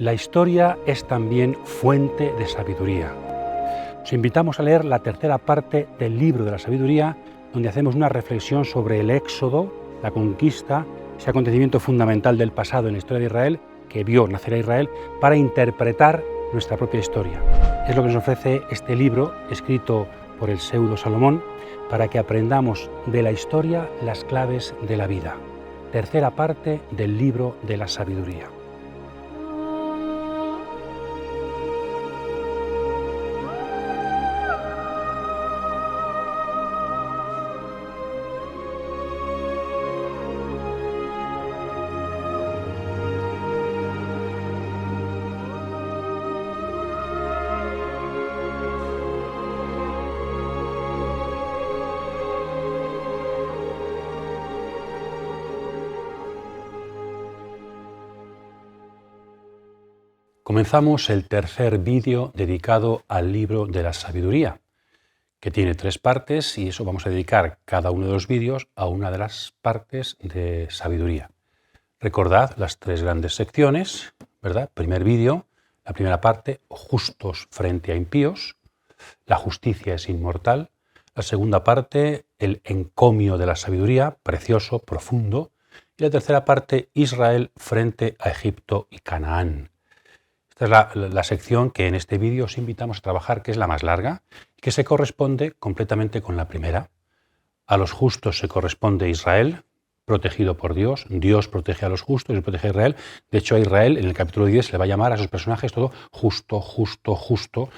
La historia es también fuente de sabiduría. Os invitamos a leer la tercera parte del libro de la sabiduría, donde hacemos una reflexión sobre el Éxodo, la conquista, ese acontecimiento fundamental del pasado en la historia de Israel, que vio nacer a Israel, para interpretar nuestra propia historia. Es lo que nos ofrece este libro, escrito por el pseudo Salomón, para que aprendamos de la historia las claves de la vida. Tercera parte del libro de la sabiduría. Comenzamos el tercer vídeo dedicado al libro de la sabiduría, que tiene 3 partes y eso vamos a dedicar cada uno de los vídeos a una de las partes de sabiduría. Recordad las 3 grandes secciones, ¿verdad? Primer vídeo, la primera parte, justos frente a impíos, la justicia es inmortal. La segunda parte, el encomio de la sabiduría, precioso, profundo. Y la tercera parte, Israel frente a Egipto y Canaán. Esta es la sección que en este vídeo os invitamos a trabajar, que es la más larga, que se corresponde completamente con la primera. A los justos se corresponde Israel, protegido por Dios. Dios protege a los justos y protege a Israel. De hecho, a Israel, en el capítulo 10, se le va a llamar a sus personajes todo justo, justo, justo.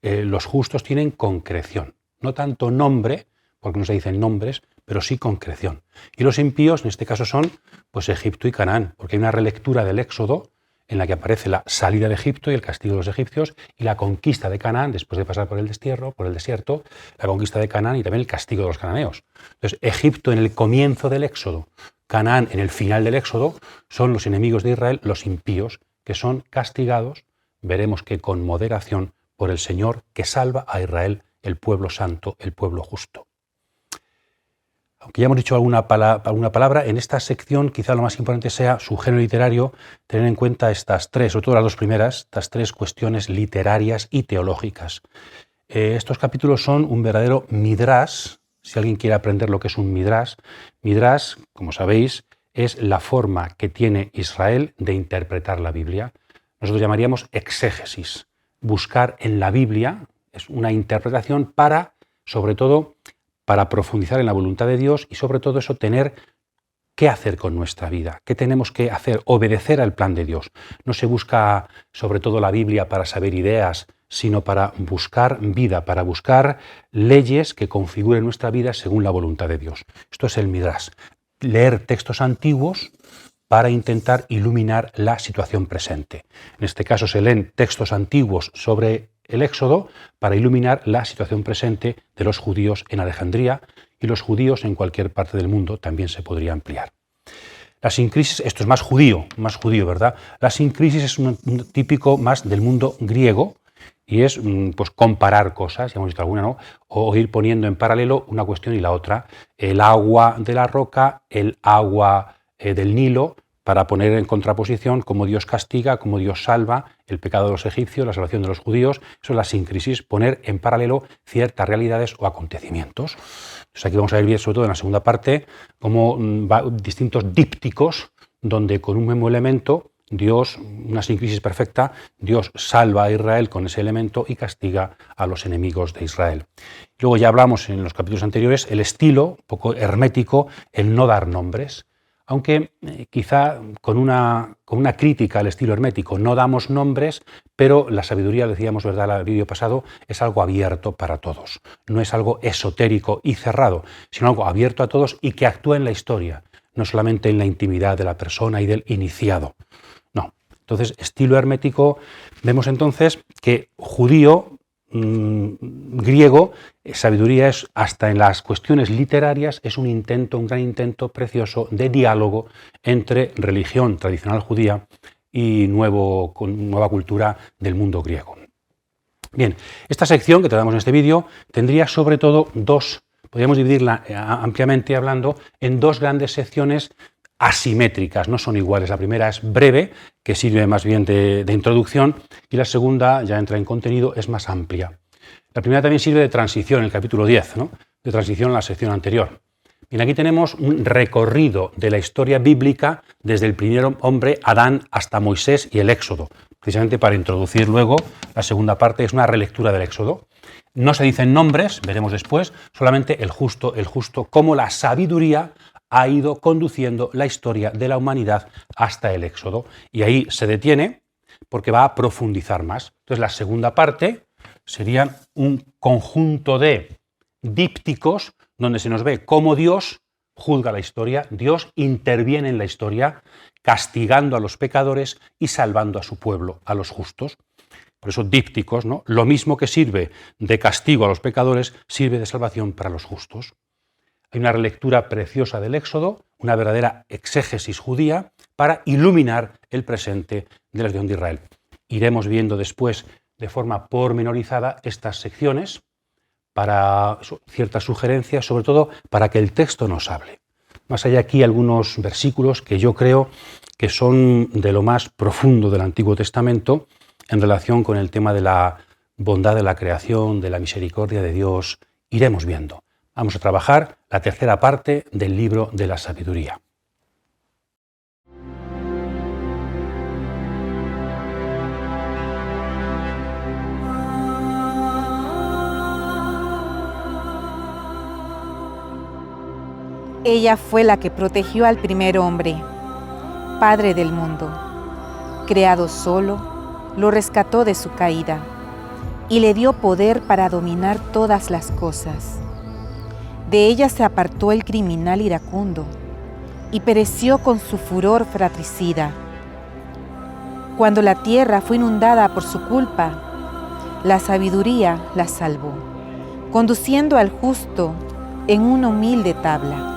Los justos tienen concreción. No tanto nombre, porque no se dicen nombres, pero sí concreción. Y los impíos, en este caso, son pues Egipto y Canaán, porque hay una relectura del Éxodo en la que aparece la salida de Egipto y el castigo de los egipcios y la conquista de Canaán, después de pasar por el destierro, por el desierto, la conquista de Canaán y también el castigo de los cananeos. Entonces, Egipto en el comienzo del Éxodo, Canaán en el final del Éxodo, son los enemigos de Israel, los impíos, que son castigados, veremos que con moderación, por el Señor que salva a Israel, el pueblo santo, el pueblo justo. Aunque ya hemos dicho alguna palabra, en esta sección quizá lo más importante sea su género literario, tener en cuenta estas 3, sobre todo las 2 primeras, estas 3 cuestiones literarias y teológicas. Estos capítulos son un verdadero midrash. Si alguien quiere aprender lo que es un midrash, como sabéis, es la forma que tiene Israel de interpretar la Biblia. Nosotros llamaríamos exégesis. Buscar en la Biblia es una interpretación para, sobre todo, para profundizar en la voluntad de Dios y sobre todo eso tener qué hacer con nuestra vida, qué tenemos que hacer, obedecer al plan de Dios. No se busca sobre todo la Biblia para saber ideas, sino para buscar vida, para buscar leyes que configuren nuestra vida según la voluntad de Dios. Esto es el midrash, leer textos antiguos para intentar iluminar la situación presente. En este caso se leen textos antiguos sobre el Éxodo para iluminar la situación presente de los judíos en Alejandría y los judíos en cualquier parte del mundo también se podría ampliar. La sincresis, esto es más judío, ¿verdad? La sincresis es un típico más del mundo griego y es pues comparar cosas, ya hemos visto alguna, ¿no? O ir poniendo en paralelo una cuestión y la otra. El agua de la roca, el agua del Nilo, para poner en contraposición cómo Dios castiga, cómo Dios salva el pecado de los egipcios, la salvación de los judíos. Eso es la sincresis, poner en paralelo ciertas realidades o acontecimientos. Entonces aquí vamos a ver bien, sobre todo en la segunda parte, cómo distintos dípticos, donde con un mismo elemento, Dios, una sincresis perfecta, Dios salva a Israel con ese elemento y castiga a los enemigos de Israel. Luego ya hablamos en los capítulos anteriores, el estilo, un poco hermético, el no dar nombres. Aunque quizá con una crítica al estilo hermético no damos nombres, pero la sabiduría, decíamos, ¿verdad?, en el vídeo pasado, es algo abierto para todos. No es algo esotérico y cerrado, sino algo abierto a todos y que actúa en la historia, no solamente en la intimidad de la persona y del iniciado. No. Entonces, estilo hermético, vemos entonces que judío, griego, sabiduría es, hasta en las cuestiones literarias, es un gran intento precioso de diálogo entre religión tradicional judía y nueva cultura del mundo griego. Bien, esta sección que tratamos en este vídeo tendría sobre todo podríamos dividirla ampliamente hablando en 2 grandes secciones asimétricas, no son iguales. La primera es breve, que sirve más bien de introducción, y la segunda, ya entra en contenido, es más amplia. La primera también sirve de transición, en el capítulo 10, ¿no? De transición a la sección anterior. Bien, aquí tenemos un recorrido de la historia bíblica desde el primer hombre, Adán, hasta Moisés y el Éxodo. Precisamente para introducir luego la segunda parte, es una relectura del Éxodo. No se dicen nombres, veremos después, solamente el justo, cómo la sabiduría ha ido conduciendo la historia de la humanidad hasta el Éxodo. Y ahí se detiene porque va a profundizar más. Entonces la segunda parte sería un conjunto de dípticos donde se nos ve cómo Dios juzga la historia, Dios interviene en la historia, castigando a los pecadores y salvando a su pueblo, a los justos. Por eso dípticos, ¿no? Lo mismo que sirve de castigo a los pecadores, sirve de salvación para los justos. Hay una relectura preciosa del Éxodo, una verdadera exégesis judía para iluminar el presente de la nación de Israel. Iremos viendo después de forma pormenorizada estas secciones para ciertas sugerencias, sobre todo para que el texto nos hable. Más allá aquí algunos versículos que yo creo que son de lo más profundo del Antiguo Testamento en relación con el tema de la bondad de la creación, de la misericordia de Dios. Iremos viendo. Vamos a trabajar la tercera parte del libro de la sabiduría. Ella fue la que protegió al primer hombre, padre del mundo. Creado solo, lo rescató de su caída y le dio poder para dominar todas las cosas. De ella se apartó el criminal iracundo y pereció con su furor fratricida. Cuando la tierra fue inundada por su culpa, la sabiduría la salvó, conduciendo al justo en una humilde tabla.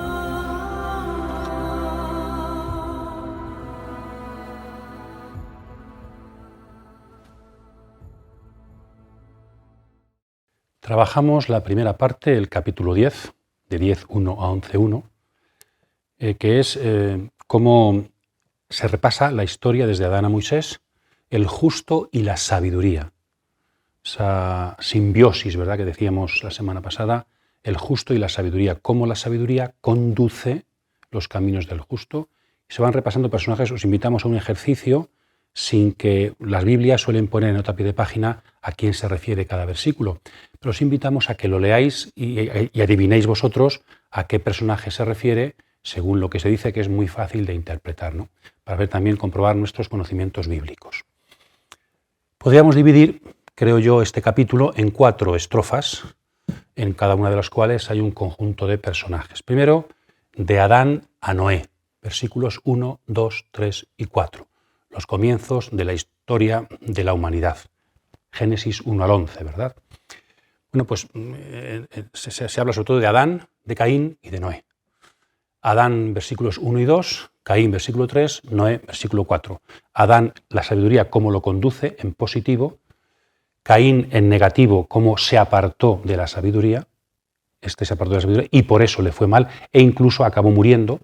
Trabajamos la primera parte, el capítulo 10, de 10.1 a 11.1, que es cómo se repasa la historia desde Adán a Moisés, el justo y la sabiduría. Esa simbiosis, ¿verdad?, que decíamos la semana pasada, el justo y la sabiduría, cómo la sabiduría conduce los caminos del justo. Se van repasando personajes, os invitamos a un ejercicio sin que las Biblias suelen poner en nota a pie de página a quién se refiere cada versículo, pero os invitamos a que lo leáis y adivinéis vosotros a qué personaje se refiere según lo que se dice, que es muy fácil de interpretar, ¿no? Para ver también, comprobar nuestros conocimientos bíblicos. Podríamos dividir, creo yo, este capítulo en 4 estrofas, en cada una de las cuales hay un conjunto de personajes. Primero, de Adán a Noé, versículos 1, 2, 3 y 4. Los comienzos de la historia de la humanidad. Génesis 1 al 11, ¿verdad? Bueno, pues se habla sobre todo de Adán, de Caín y de Noé. Adán, versículos 1 y 2, Caín, versículo 3, Noé, versículo 4. Adán, la sabiduría, cómo lo conduce en positivo. Caín, en negativo, cómo se apartó de la sabiduría. Este se apartó de la sabiduría y por eso le fue mal e incluso acabó muriendo.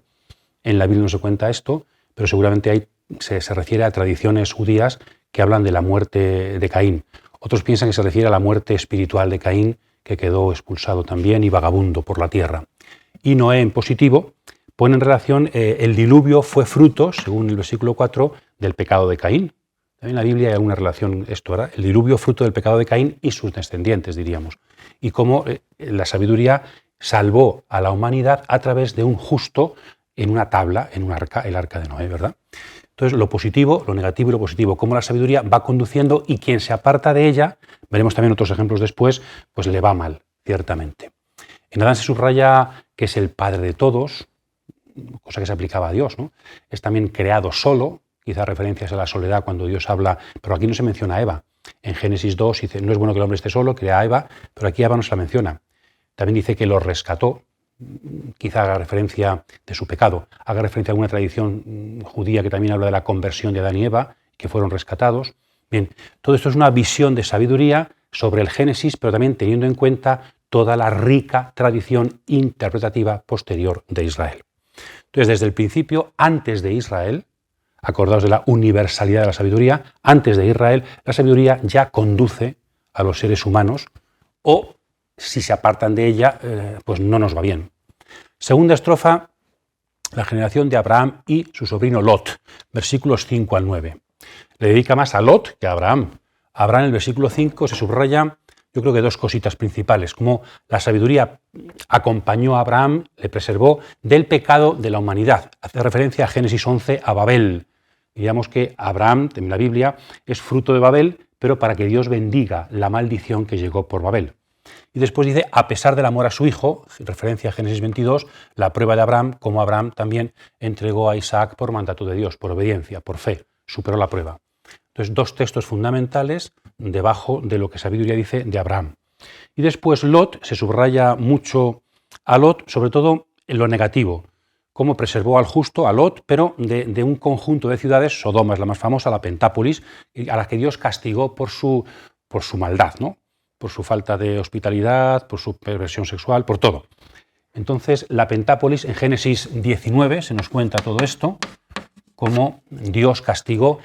En la Biblia no se cuenta esto, pero seguramente se refiere a tradiciones judías que hablan de la muerte de Caín. Otros piensan que se refiere a la muerte espiritual de Caín, que quedó expulsado también y vagabundo por la tierra. Y Noé, en positivo, pone en relación el diluvio fue fruto, según el versículo 4, del pecado de Caín. También en la Biblia hay alguna relación esto, ¿verdad? El diluvio fruto del pecado de Caín y sus descendientes, diríamos. Y cómo la sabiduría salvó a la humanidad a través de un justo en una tabla, en un arca, el arca de Noé, ¿verdad? Entonces, lo positivo, lo negativo y lo positivo, cómo la sabiduría va conduciendo y quien se aparta de ella, veremos también otros ejemplos después, pues le va mal, ciertamente. En Adán se subraya que es el padre de todos, cosa que se aplicaba a Dios, ¿no? Es también creado solo, quizás referencias a la soledad cuando Dios habla, pero aquí no se menciona a Eva. En Génesis 2 dice, no es bueno que el hombre esté solo, crea a Eva, pero aquí Eva no se la menciona. También dice que lo rescató, quizá haga referencia de su pecado, haga referencia a alguna tradición judía que también habla de la conversión de Adán y Eva, que fueron rescatados. Bien, todo esto es una visión de sabiduría sobre el Génesis, pero también teniendo en cuenta toda la rica tradición interpretativa posterior de Israel. Entonces, desde el principio, antes de Israel, acordaos de la universalidad de la sabiduría, antes de Israel, la sabiduría ya conduce a los seres humanos, o si se apartan de ella, pues no nos va bien. Segunda estrofa, la generación de Abraham y su sobrino Lot, versículos 5 al 9. Le dedica más a Lot que a Abraham. Abraham, en el versículo 5, se subraya, yo creo que dos cositas principales, como la sabiduría acompañó a Abraham, le preservó del pecado de la humanidad. Hace referencia a Génesis 11, a Babel. Digamos que Abraham, en la Biblia, es fruto de Babel, pero para que Dios bendiga la maldición que llegó por Babel. Y después dice, a pesar del amor a su hijo, referencia a Génesis 22, la prueba de Abraham, como Abraham también entregó a Isaac por mandato de Dios, por obediencia, por fe, superó la prueba. Entonces, dos textos fundamentales debajo de lo que sabiduría dice de Abraham. Y después Lot, se subraya mucho a Lot, sobre todo en lo negativo, cómo preservó al justo, a Lot, pero de un conjunto de ciudades, Sodoma es la más famosa, la Pentápolis, a la que Dios castigó por su maldad, ¿no? Por su falta de hospitalidad, por su perversión sexual, por todo. Entonces, la Pentápolis, en Génesis 19, se nos cuenta todo esto, cómo Dios castigó,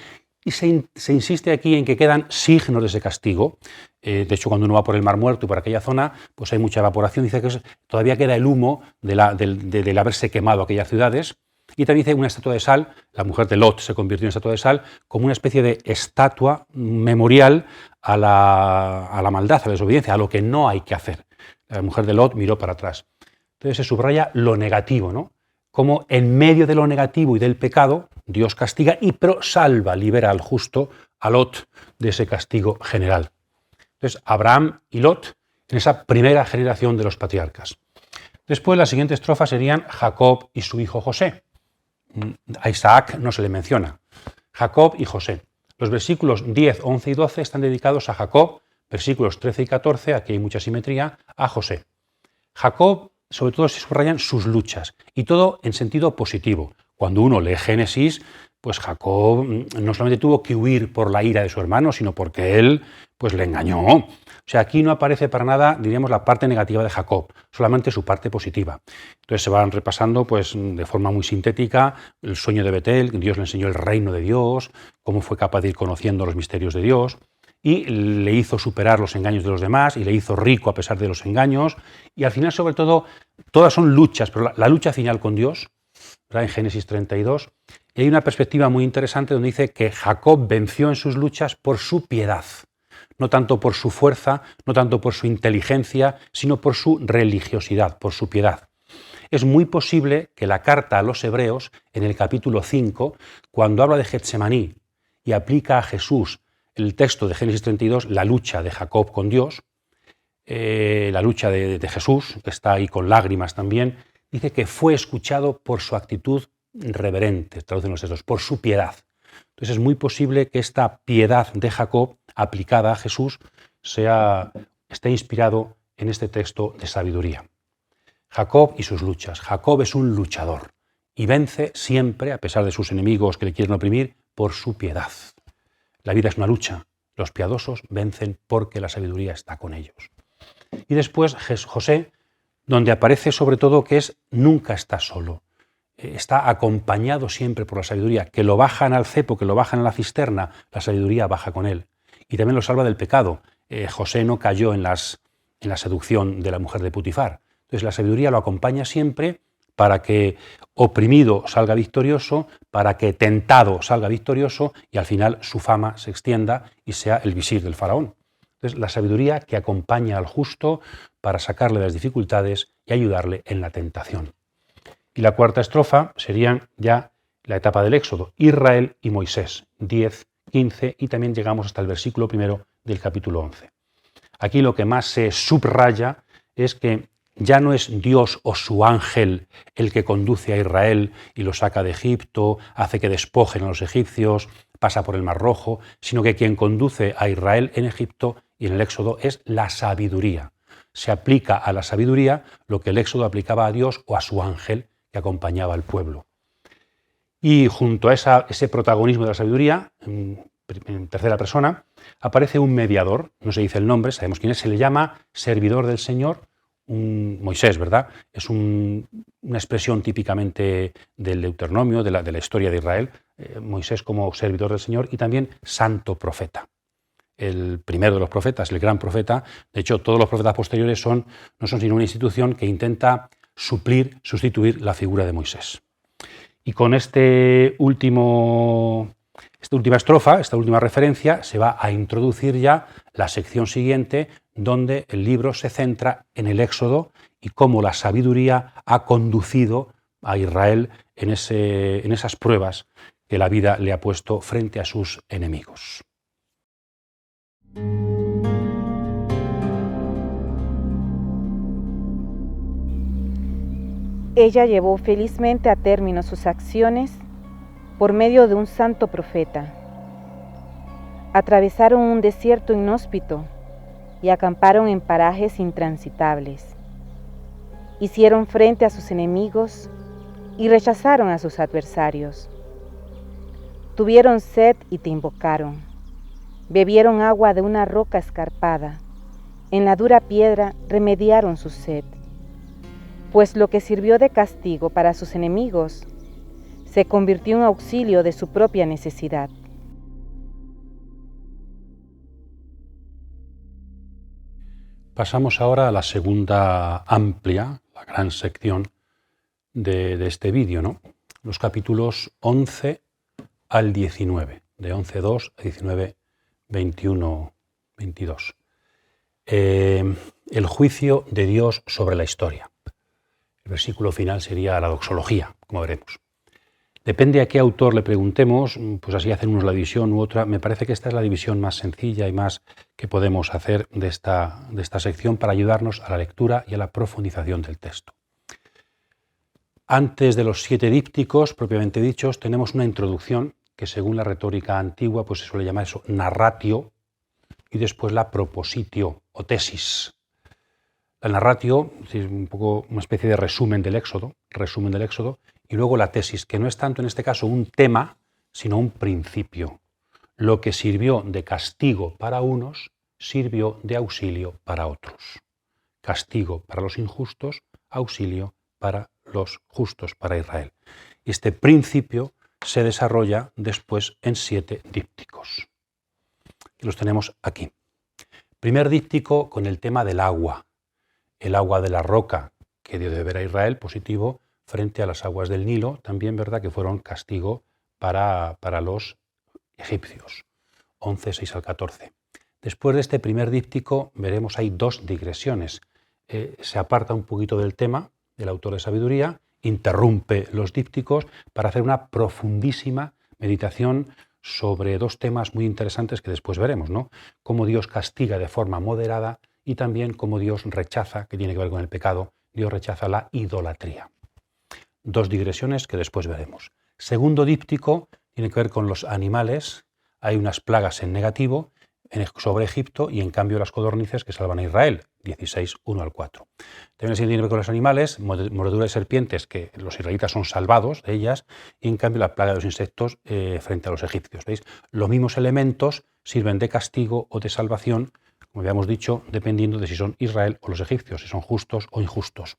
y se insiste aquí en que quedan signos de ese castigo. De hecho, cuando uno va por el Mar Muerto y por aquella zona, pues hay mucha evaporación. Dice que todavía queda el humo del haberse quemado aquellas ciudades. Y también dice una estatua de sal, la mujer de Lot se convirtió en estatua de sal, como una especie de estatua memorial a la maldad, a la desobediencia, a lo que no hay que hacer. La mujer de Lot miró para atrás. Entonces se subraya lo negativo, ¿no? Como en medio de lo negativo y del pecado, Dios castiga pero salva, libera al justo, a Lot, de ese castigo general. Entonces, Abraham y Lot en esa primera generación de los patriarcas. Después, la siguiente estrofa serían Jacob y su hijo José. A Isaac no se le menciona. Jacob y José. Los versículos 10, 11 y 12 están dedicados a Jacob, versículos 13 y 14, aquí hay mucha simetría, a José. Jacob, sobre todo, se subrayan sus luchas, y todo en sentido positivo. Cuando uno lee Génesis, pues Jacob no solamente tuvo que huir por la ira de su hermano, sino porque él pues le engañó. O sea, aquí no aparece para nada, diríamos, la parte negativa de Jacob, solamente su parte positiva. Entonces se van repasando pues, de forma muy sintética el sueño de Betel, Dios le enseñó el reino de Dios, cómo fue capaz de ir conociendo los misterios de Dios, y le hizo superar los engaños de los demás, y le hizo rico a pesar de los engaños, y al final, sobre todo, todas son luchas, pero la lucha final con Dios, ¿verdad? En Génesis 32, y hay una perspectiva muy interesante donde dice que Jacob venció en sus luchas por su piedad, no tanto por su fuerza, no tanto por su inteligencia, sino por su religiosidad, por su piedad. Es muy posible que la carta a los hebreos, en el capítulo 5, cuando habla de Getsemaní y aplica a Jesús el texto de Génesis 32, la lucha de Jacob con Dios, la lucha de Jesús, que está ahí con lágrimas también, dice que fue escuchado por su actitud reverente, traducen los textos, por su piedad. Entonces es muy posible que esta piedad de Jacob aplicada a Jesús esté inspirado en este texto de sabiduría. Jacob y sus luchas. Jacob es un luchador y vence siempre, a pesar de sus enemigos que le quieren oprimir, por su piedad. La vida es una lucha. Los piadosos vencen porque la sabiduría está con ellos. Y después José, donde aparece sobre todo que nunca está solo. Está acompañado siempre por la sabiduría, que lo bajan al cepo, que lo bajan a la cisterna, la sabiduría baja con él. Y también lo salva del pecado. José no cayó en la seducción de la mujer de Putifar. Entonces la sabiduría lo acompaña siempre para que oprimido salga victorioso, para que tentado salga victorioso y al final su fama se extienda y sea el visir del faraón. Entonces la sabiduría que acompaña al justo para sacarle de las dificultades y ayudarle en la tentación. Y la cuarta estrofa serían ya la etapa del Éxodo, Israel y Moisés, 10, 15 y también llegamos hasta el versículo 1 del capítulo 11. Aquí lo que más se subraya es que ya no es Dios o su ángel el que conduce a Israel y lo saca de Egipto, hace que despojen a los egipcios, pasa por el Mar Rojo, sino que quien conduce a Israel en Egipto y en el Éxodo es la sabiduría. Se aplica a la sabiduría lo que el Éxodo aplicaba a Dios o a su ángel que acompañaba al pueblo. Y junto a ese protagonismo de la sabiduría, en tercera persona, aparece un mediador, no se dice el nombre, sabemos quién es, se le llama servidor del Señor Moisés, ¿verdad? Es una expresión típicamente del Deuteronomio, de la historia de Israel, Moisés como servidor del Señor y también santo profeta. El primero de los profetas, el gran profeta. De hecho, todos los profetas posteriores no son sino una institución que intenta sustituir la figura de Moisés. Y con esta última estrofa, esta última referencia, se va a introducir ya la sección siguiente, donde el libro se centra en el Éxodo y cómo la sabiduría ha conducido a Israel en esas pruebas que la vida le ha puesto frente a sus enemigos. Ella llevó felizmente a término sus acciones por medio de un santo profeta. Atravesaron un desierto inhóspito y acamparon en parajes intransitables. Hicieron frente a sus enemigos y rechazaron a sus adversarios. Tuvieron sed y te invocaron. Bebieron agua de una roca escarpada. En la dura piedra remediaron su sed. Pues lo que sirvió de castigo para sus enemigos se convirtió en auxilio de su propia necesidad. Pasamos ahora a la segunda amplia, la gran sección de este vídeo, ¿no? Los capítulos 11 al 19, de 11.2 a 19.21-22. El juicio de Dios sobre la historia. El versículo final sería la doxología, como veremos. Depende a qué autor le preguntemos, pues así hacen unos la división u otra. Me parece que esta es la división más sencilla y más que podemos hacer de esta sección para ayudarnos a la lectura y a la profundización del texto. Antes de los 7 dípticos propiamente dichos, tenemos una introducción que según la retórica antigua pues se suele llamar eso narratio y después la propositio o tesis. La narratio es un poco una especie de resumen del Éxodo, y luego la tesis, que no es tanto en este caso un tema, sino un principio. Lo que sirvió de castigo para unos, sirvió de auxilio para otros. Castigo para los injustos, auxilio para los justos, para Israel. Y este principio se desarrolla después en 7 dípticos. Y los tenemos aquí. Primer díptico con el tema del agua. El agua de la roca que dio de beber a Israel, positivo, frente a las aguas del Nilo, también, ¿verdad?, que fueron castigo para los egipcios. 11, 6 al 14. Después de este primer díptico veremos hay 2 digresiones. Se aparta un poquito del tema del autor de sabiduría, interrumpe los dípticos para hacer una profundísima meditación sobre 2 temas muy interesantes que después veremos, ¿no? Cómo Dios castiga de forma moderada y también cómo Dios rechaza, que tiene que ver con el pecado, Dios rechaza la idolatría. 2 digresiones que después veremos. Segundo díptico tiene que ver con los animales. Hay unas plagas en negativo sobre Egipto y en cambio las codornices que salvan a Israel, 16, 1 al 4. También tiene que ver con los animales, mordedura de serpientes, que los israelitas son salvados de ellas, y en cambio la plaga de los insectos frente a los egipcios. ¿Veis? Los mismos elementos sirven de castigo o de salvación, como habíamos dicho, dependiendo de si son Israel o los egipcios, si son justos o injustos.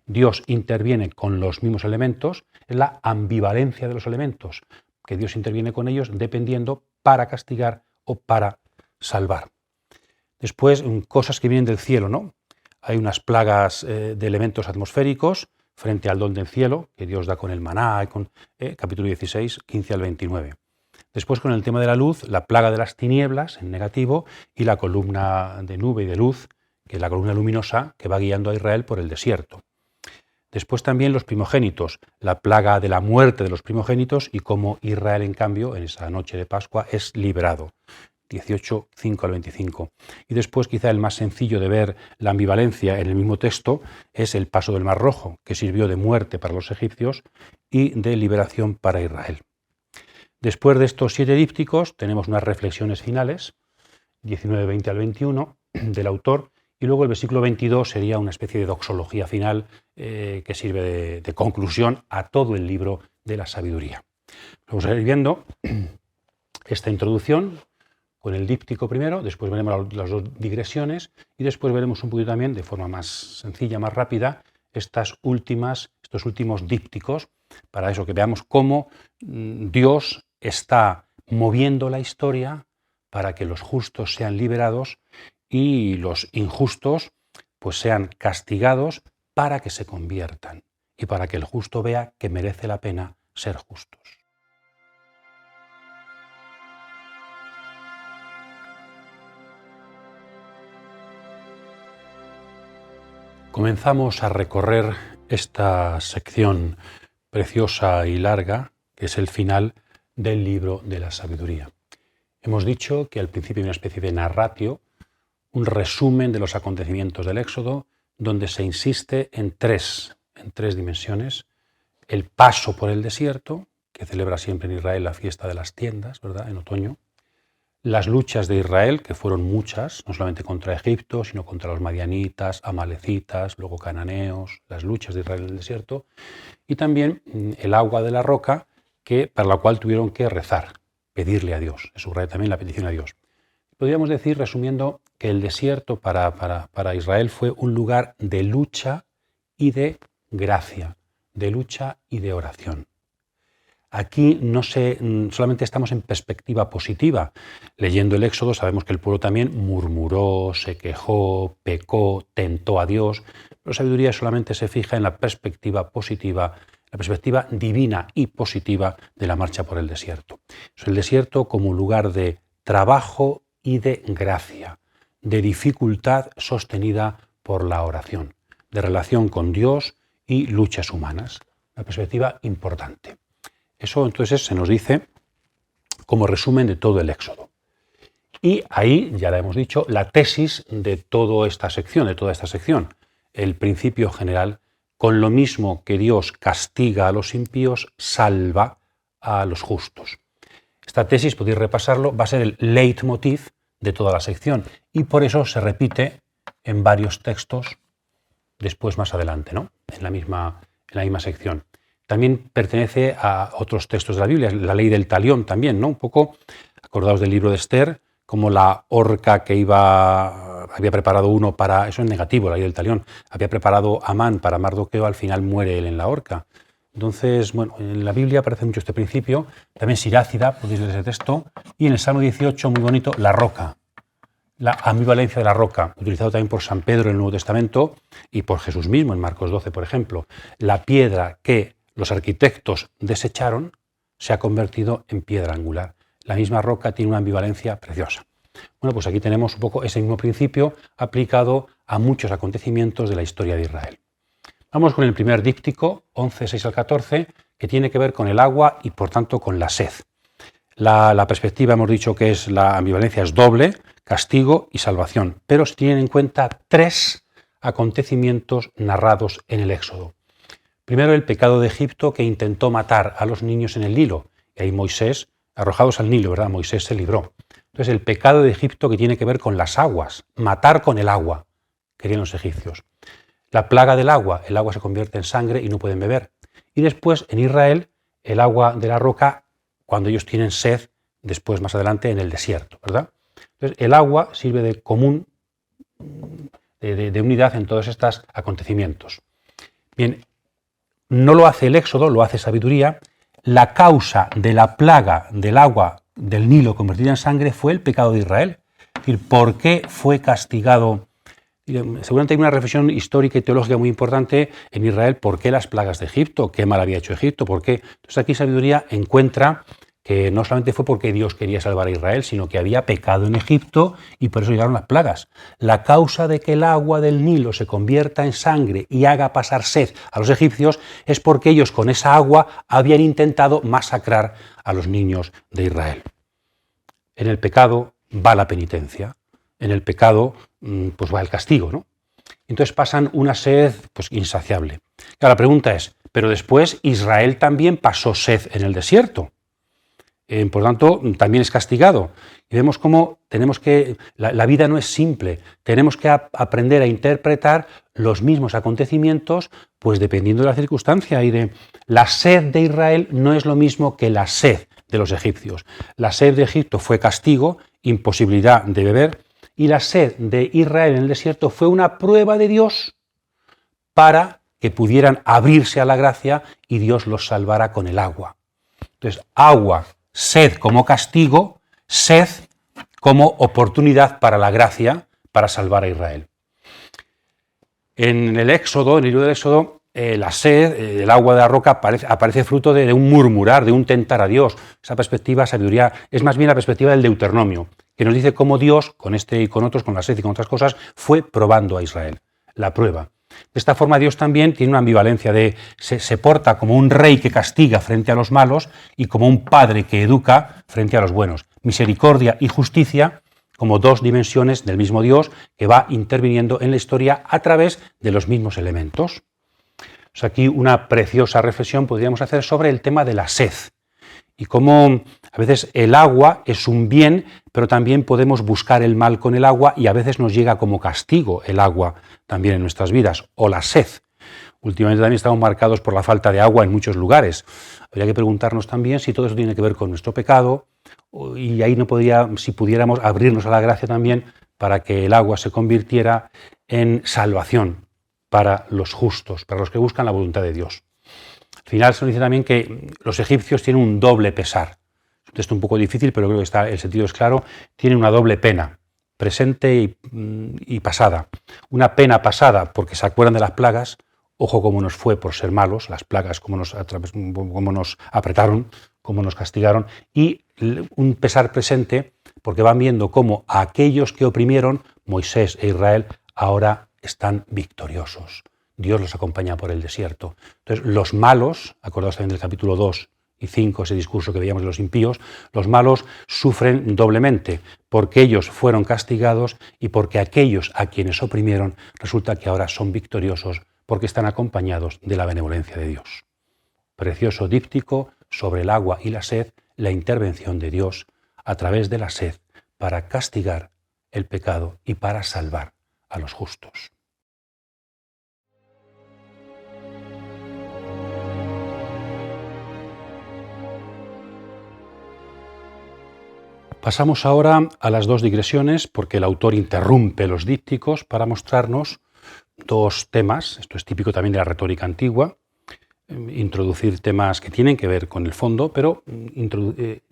Dios interviene con los mismos elementos, es la ambivalencia de los elementos, que Dios interviene con ellos dependiendo para castigar o para salvar. Después, cosas que vienen del cielo, ¿no? Hay unas plagas de elementos atmosféricos frente al don del cielo, que Dios da con el maná, con capítulo 16, 15 al 29. Después, con el tema de la luz, la plaga de las tinieblas, en negativo, y la columna de nube y de luz, que es la columna luminosa que va guiando a Israel por el desierto. Después también los primogénitos, la plaga de la muerte de los primogénitos y cómo Israel, en cambio, en esa noche de Pascua, es liberado. 18, 5 al 25. Y después, quizá el más sencillo de ver la ambivalencia en el mismo texto es el paso del Mar Rojo, que sirvió de muerte para los egipcios y de liberación para Israel. Después de estos 7 dípticos tenemos unas reflexiones finales, 19, 20 al 21, del autor, y luego el versículo 22 sería una especie de doxología final que sirve de conclusión a todo el libro de la sabiduría. Vamos a ir viendo esta introducción con el díptico primero, después veremos las dos digresiones y después veremos un poquito también, de forma más sencilla, más rápida, estos últimos dípticos, para eso, que veamos cómo Dios está moviendo la historia para que los justos sean liberados y los injustos pues sean castigados para que se conviertan y para que el justo vea que merece la pena ser justos. Comenzamos a recorrer esta sección preciosa y larga, que es el final del libro de la sabiduría. Hemos dicho que al principio hay una especie de narratio, un resumen de los acontecimientos del Éxodo, donde se insiste en tres dimensiones: el paso por el desierto, que celebra siempre en Israel la fiesta de las tiendas, ¿verdad?, en otoño; las luchas de Israel, que fueron muchas, no solamente contra Egipto, sino contra los madianitas, amalecitas, luego cananeos, las luchas de Israel en el desierto; y también el agua de la roca, para la cual tuvieron que rezar, pedirle a Dios. Se subraya también la petición a Dios. Podríamos decir, resumiendo, que el desierto para Israel fue un lugar de lucha y de gracia, de lucha y de oración. Aquí solamente estamos en perspectiva positiva. Leyendo el Éxodo sabemos que el pueblo también murmuró, se quejó, pecó, tentó a Dios. Pero la sabiduría solamente se fija en la perspectiva positiva, la perspectiva divina y positiva de la marcha por el desierto. Es el desierto como lugar de trabajo y de gracia, de dificultad sostenida por la oración, de relación con Dios y luchas humanas. Una perspectiva importante. Eso entonces se nos dice como resumen de todo el Éxodo. Y ahí, ya la hemos dicho, la tesis de toda esta sección, el principio general: con lo mismo que Dios castiga a los impíos, salva a los justos. Esta tesis, podéis repasarlo, va a ser el leitmotiv de toda la sección y por eso se repite en varios textos después, más adelante, ¿no?, en la misma sección. También pertenece a otros textos de la Biblia, la ley del talión también, ¿no? Un poco, acordaos del libro de Esther, como la horca que había preparado uno para, eso es negativo, la ley del talión, había preparado Amán para Mardoqueo, al final muere él en la horca. Entonces, bueno, en la Biblia aparece mucho este principio, también Sirácida, podéis leer ese texto, y en el Salmo 18, muy bonito, la roca, la ambivalencia de la roca, utilizado también por San Pedro en el Nuevo Testamento y por Jesús mismo en Marcos 12, por ejemplo. La piedra que los arquitectos desecharon se ha convertido en piedra angular. La misma roca tiene una ambivalencia preciosa. Bueno, pues aquí tenemos un poco ese mismo principio aplicado a muchos acontecimientos de la historia de Israel. Vamos con el primer díptico, 11, 6 al 14, que tiene que ver con el agua y por tanto con la sed. La perspectiva, hemos dicho que la ambivalencia es doble: castigo y salvación, pero se tienen en cuenta tres acontecimientos narrados en el Éxodo. Primero, el pecado de Egipto, que intentó matar a los niños en el Nilo, y ahí Moisés, arrojados al Nilo, ¿verdad?, Moisés se libró. Entonces, el pecado de Egipto, que tiene que ver con las aguas, matar con el agua, querían los egipcios. La plaga del agua, el agua se convierte en sangre y no pueden beber. Y después, en Israel, el agua de la roca, cuando ellos tienen sed, después, más adelante, en el desierto, ¿verdad? Entonces, el agua sirve de común, de unidad en todos estos acontecimientos. Bien, no lo hace el Éxodo, lo hace sabiduría. La causa de la plaga del agua del Nilo convertida en sangre fue el pecado de Israel. Es decir, ¿por qué fue castigado? Seguramente hay una reflexión histórica y teológica muy importante en Israel. ¿Por qué las plagas de Egipto? ¿Qué mal había hecho Egipto? ¿Por qué? Entonces aquí sabiduría encuentra que no solamente fue porque Dios quería salvar a Israel, sino que había pecado en Egipto y por eso llegaron las plagas. La causa de que el agua del Nilo se convierta en sangre y haga pasar sed a los egipcios es porque ellos con esa agua habían intentado masacrar a los niños de Israel. En el pecado va la penitencia, en el pecado pues va el castigo, ¿no? Entonces pasan una sed pues insaciable. Claro, la pregunta es, pero después Israel también pasó sed en el desierto. Por tanto, también es castigado. Y vemos cómo la vida no es simple. Tenemos que aprender a interpretar los mismos acontecimientos, pues dependiendo de la circunstancia. La sed de Israel no es lo mismo que la sed de los egipcios. La sed de Egipto fue castigo imposibilidad de beber, y la sed de Israel en el desierto fue una prueba de Dios para que pudieran abrirse a la gracia y Dios los salvara con el agua. Entonces, agua, sed como castigo, sed como oportunidad para la gracia, para salvar a Israel. En el Éxodo, en el libro del Éxodo, la sed, el agua de la roca aparece fruto de un murmurar, de un tentar a Dios. Esa perspectiva, sabiduría, es más bien la perspectiva del Deuteronomio, que nos dice cómo Dios, con este y con otros, con la sed y con otras cosas, fue probando a Israel, la prueba. De esta forma Dios también tiene una ambivalencia se porta como un rey que castiga frente a los malos y como un padre que educa frente a los buenos. Misericordia y justicia como dos dimensiones del mismo Dios que va interviniendo en la historia a través de los mismos elementos. Pues aquí una preciosa reflexión podríamos hacer sobre el tema de la sed y cómo a veces el agua es un bien, pero también podemos buscar el mal con el agua y a veces nos llega como castigo el agua también en nuestras vidas, o la sed. Últimamente también estamos marcados por la falta de agua en muchos lugares. Habría que preguntarnos también si todo eso tiene que ver con nuestro pecado y ahí si pudiéramos abrirnos a la gracia también para que el agua se convirtiera en salvación para los justos, para los que buscan la voluntad de Dios. Al final se nos dice también que los egipcios tienen un doble pesar. Es un texto un poco difícil, pero creo que el sentido es claro. Tienen una doble pena, presente y pasada. Una pena pasada porque se acuerdan de las plagas, ojo cómo nos fue por ser malos, las plagas cómo nos apretaron, cómo nos castigaron, y un pesar presente porque van viendo cómo aquellos que oprimieron, Moisés e Israel, ahora están victoriosos. Dios los acompaña por el desierto. Entonces, los malos, acordaos también del capítulo 2 y 5, ese discurso que veíamos de los impíos, los malos sufren doblemente porque ellos fueron castigados y porque aquellos a quienes oprimieron resulta que ahora son victoriosos porque están acompañados de la benevolencia de Dios. Precioso díptico sobre el agua y la sed, la intervención de Dios a través de la sed para castigar el pecado y para salvar a los justos. Pasamos ahora a las dos digresiones porque el autor interrumpe los dípticos para mostrarnos dos temas. Esto es típico también de la retórica antigua, introducir temas que tienen que ver con el fondo, pero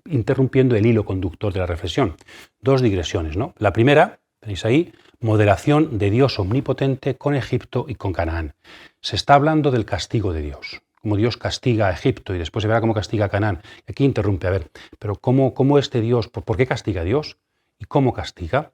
interrumpiendo el hilo conductor de la reflexión. Dos digresiones, ¿no? La primera, tenéis ahí, moderación de Dios omnipotente con Egipto y con Canaán. Se está hablando del castigo de Dios, como Dios castiga a Egipto y después se verá cómo castiga a Canaán. Aquí interrumpe, a ver, pero ¿cómo este Dios, por qué castiga a Dios y cómo castiga?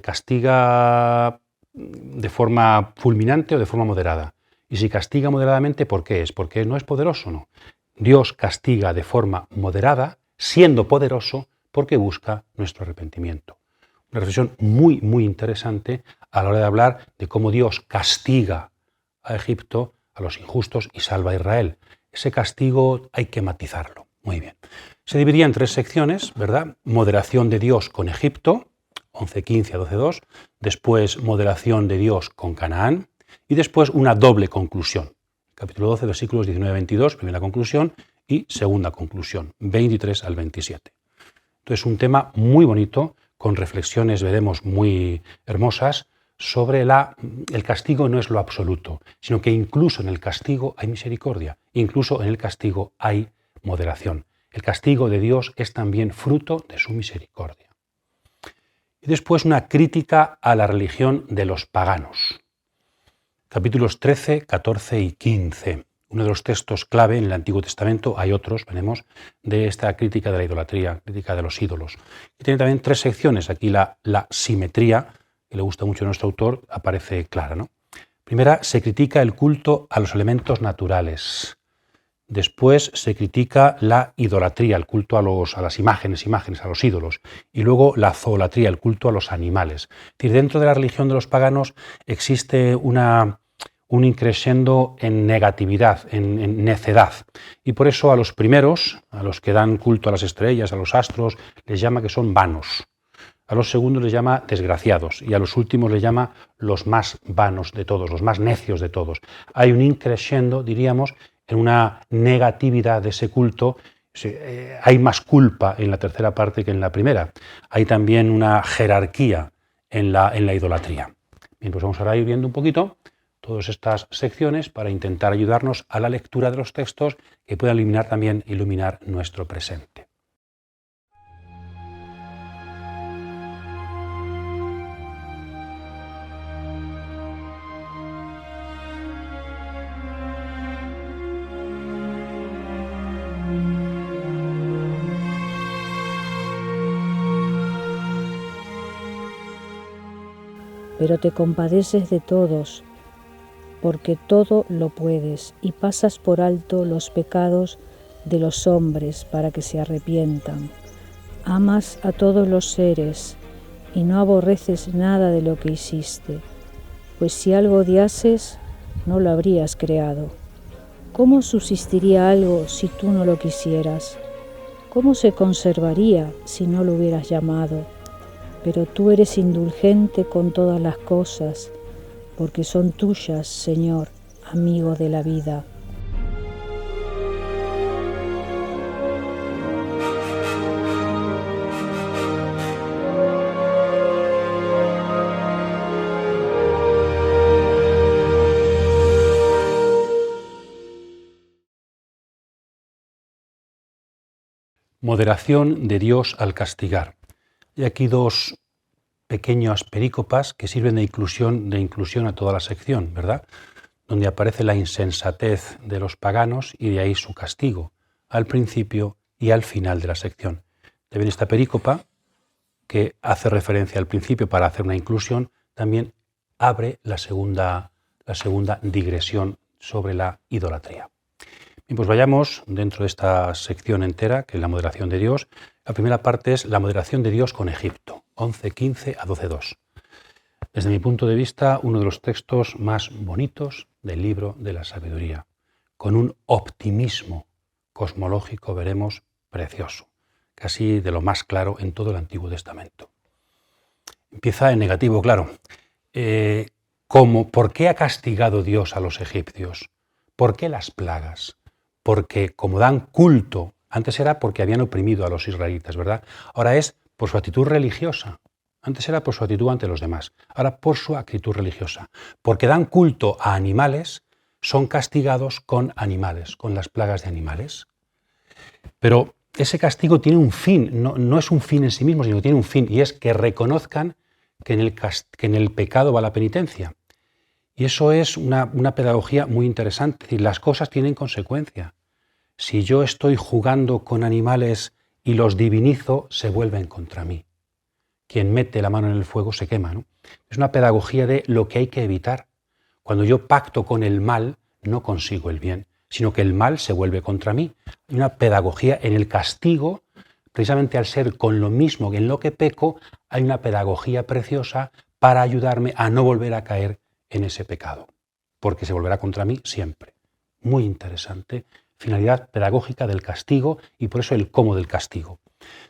¿Castiga de forma fulminante o de forma moderada? Y si castiga moderadamente, ¿por qué es? ¿Porque no es poderoso? No. Dios castiga de forma moderada, siendo poderoso, porque busca nuestro arrepentimiento. Una reflexión muy, muy interesante a la hora de hablar de cómo Dios castiga a Egipto, a los injustos, y salva a Israel. Ese castigo hay que matizarlo. Muy bien. Se dividía en tres secciones, ¿verdad? Moderación de Dios con Egipto, 11.15 a 12.2. Después, moderación de Dios con Canaán. Y después, una doble conclusión. Capítulo 12, versículos 19-22, primera conclusión, y segunda conclusión, 23 al 27. Entonces, un tema muy bonito, con reflexiones, veremos, muy hermosas, sobre el castigo no es lo absoluto, sino que incluso en el castigo hay misericordia, incluso en el castigo hay moderación. El castigo de Dios es también fruto de su misericordia. Y después una crítica a la religión de los paganos. Capítulos 13, 14 y 15. Uno de los textos clave en el Antiguo Testamento, hay otros, veremos, de esta crítica de la idolatría, crítica de los ídolos. Y tiene también tres secciones. Aquí la simetría, que le gusta mucho a nuestro autor, aparece clara, ¿no? Primera, se critica el culto a los elementos naturales. Después se critica la idolatría, el culto a las imágenes, a los ídolos. Y luego la zoolatría, el culto a los animales. Es decir, dentro de la religión de los paganos existe un increscendo en negatividad, en necedad. Y por eso a los primeros, a los que dan culto a las estrellas, a los astros, les llama que son vanos. A los segundos les llama desgraciados y a los últimos les llama los más vanos de todos, los más necios de todos. Hay un increscendo, diríamos, en una negatividad de ese culto Hay más culpa en la tercera parte que en la primera. Hay también una jerarquía en la idolatría. Bien, pues vamos ahora a ir viendo un poquito todas estas secciones para intentar ayudarnos a la lectura de los textos que puedan iluminar nuestro presente. Pero te compadeces de todos, porque todo lo puedes, y pasas por alto los pecados de los hombres para que se arrepientan. Amas a todos los seres, y no aborreces nada de lo que hiciste, pues si algo odiases, no lo habrías creado. ¿Cómo subsistiría algo si tú no lo quisieras? ¿Cómo se conservaría si no lo hubieras llamado? Pero tú eres indulgente con todas las cosas, porque son tuyas, Señor, amigo de la vida. Moderación de Dios al castigar. Y aquí dos pequeñas perícopas que sirven de inclusión a toda la sección, ¿verdad? Donde aparece la insensatez de los paganos y de ahí su castigo, al principio y al final de la sección. También esta perícopa, que hace referencia al principio para hacer una inclusión, también abre la segunda digresión sobre la idolatría. Bien, pues vayamos dentro de esta sección entera, que es la moderación de Dios. La primera parte es la moderación de Dios con Egipto, 11:15 a 12:2. Desde mi punto de vista, uno de los textos más bonitos del libro de la sabiduría, con un optimismo cosmológico, veremos, precioso, casi de lo más claro en todo el Antiguo Testamento. Empieza en negativo, claro. ¿Por qué ha castigado Dios a los egipcios? ¿Por qué las plagas? Porque como dan culto, antes era porque habían oprimido a los israelitas, ¿verdad? Ahora es por su actitud religiosa. Antes era por su actitud ante los demás, ahora por su actitud religiosa. Porque dan culto a animales, son castigados con animales, con las plagas de animales. Pero ese castigo tiene un fin, no es un fin en sí mismo, sino que tiene un fin, y es que reconozcan que en el pecado va la penitencia. Y eso es una pedagogía muy interesante. Es decir, las cosas tienen consecuencia. Si yo estoy jugando con animales y los divinizo, se vuelven contra mí. Quien mete la mano en el fuego se quema, ¿no? Es una pedagogía de lo que hay que evitar. Cuando yo pacto con el mal, no consigo el bien, sino que el mal se vuelve contra mí. Hay una pedagogía en el castigo, precisamente al ser con lo mismo que en lo que peco, hay una pedagogía preciosa para ayudarme a no volver a caer en ese pecado, porque se volverá contra mí siempre. Muy interesante, finalidad pedagógica del castigo y por eso el cómo del castigo.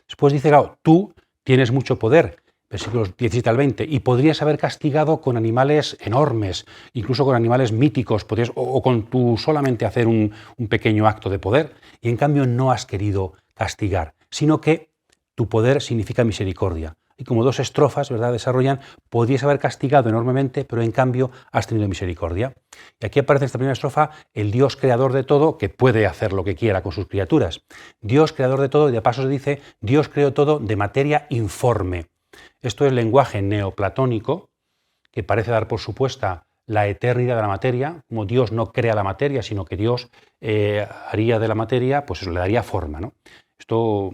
Después dice, claro, tú tienes mucho poder, versículos 17 al 20, y podrías haber castigado con animales enormes, incluso con animales míticos, o con tu solamente hacer un pequeño acto de poder, y en cambio no has querido castigar, sino que tu poder significa misericordia. Y como dos estrofas, ¿verdad?, desarrollan, podrías haber castigado enormemente, pero en cambio has tenido misericordia. Y aquí aparece en esta primera estrofa el Dios creador de todo, que puede hacer lo que quiera con sus criaturas. Dios creador de todo, y de paso se dice, Dios creó todo de materia informe. Esto es lenguaje neoplatónico, que parece dar por supuesta la eternidad de la materia, como Dios no crea la materia, sino que Dios haría de la materia, pues eso le daría forma, ¿no? Esto,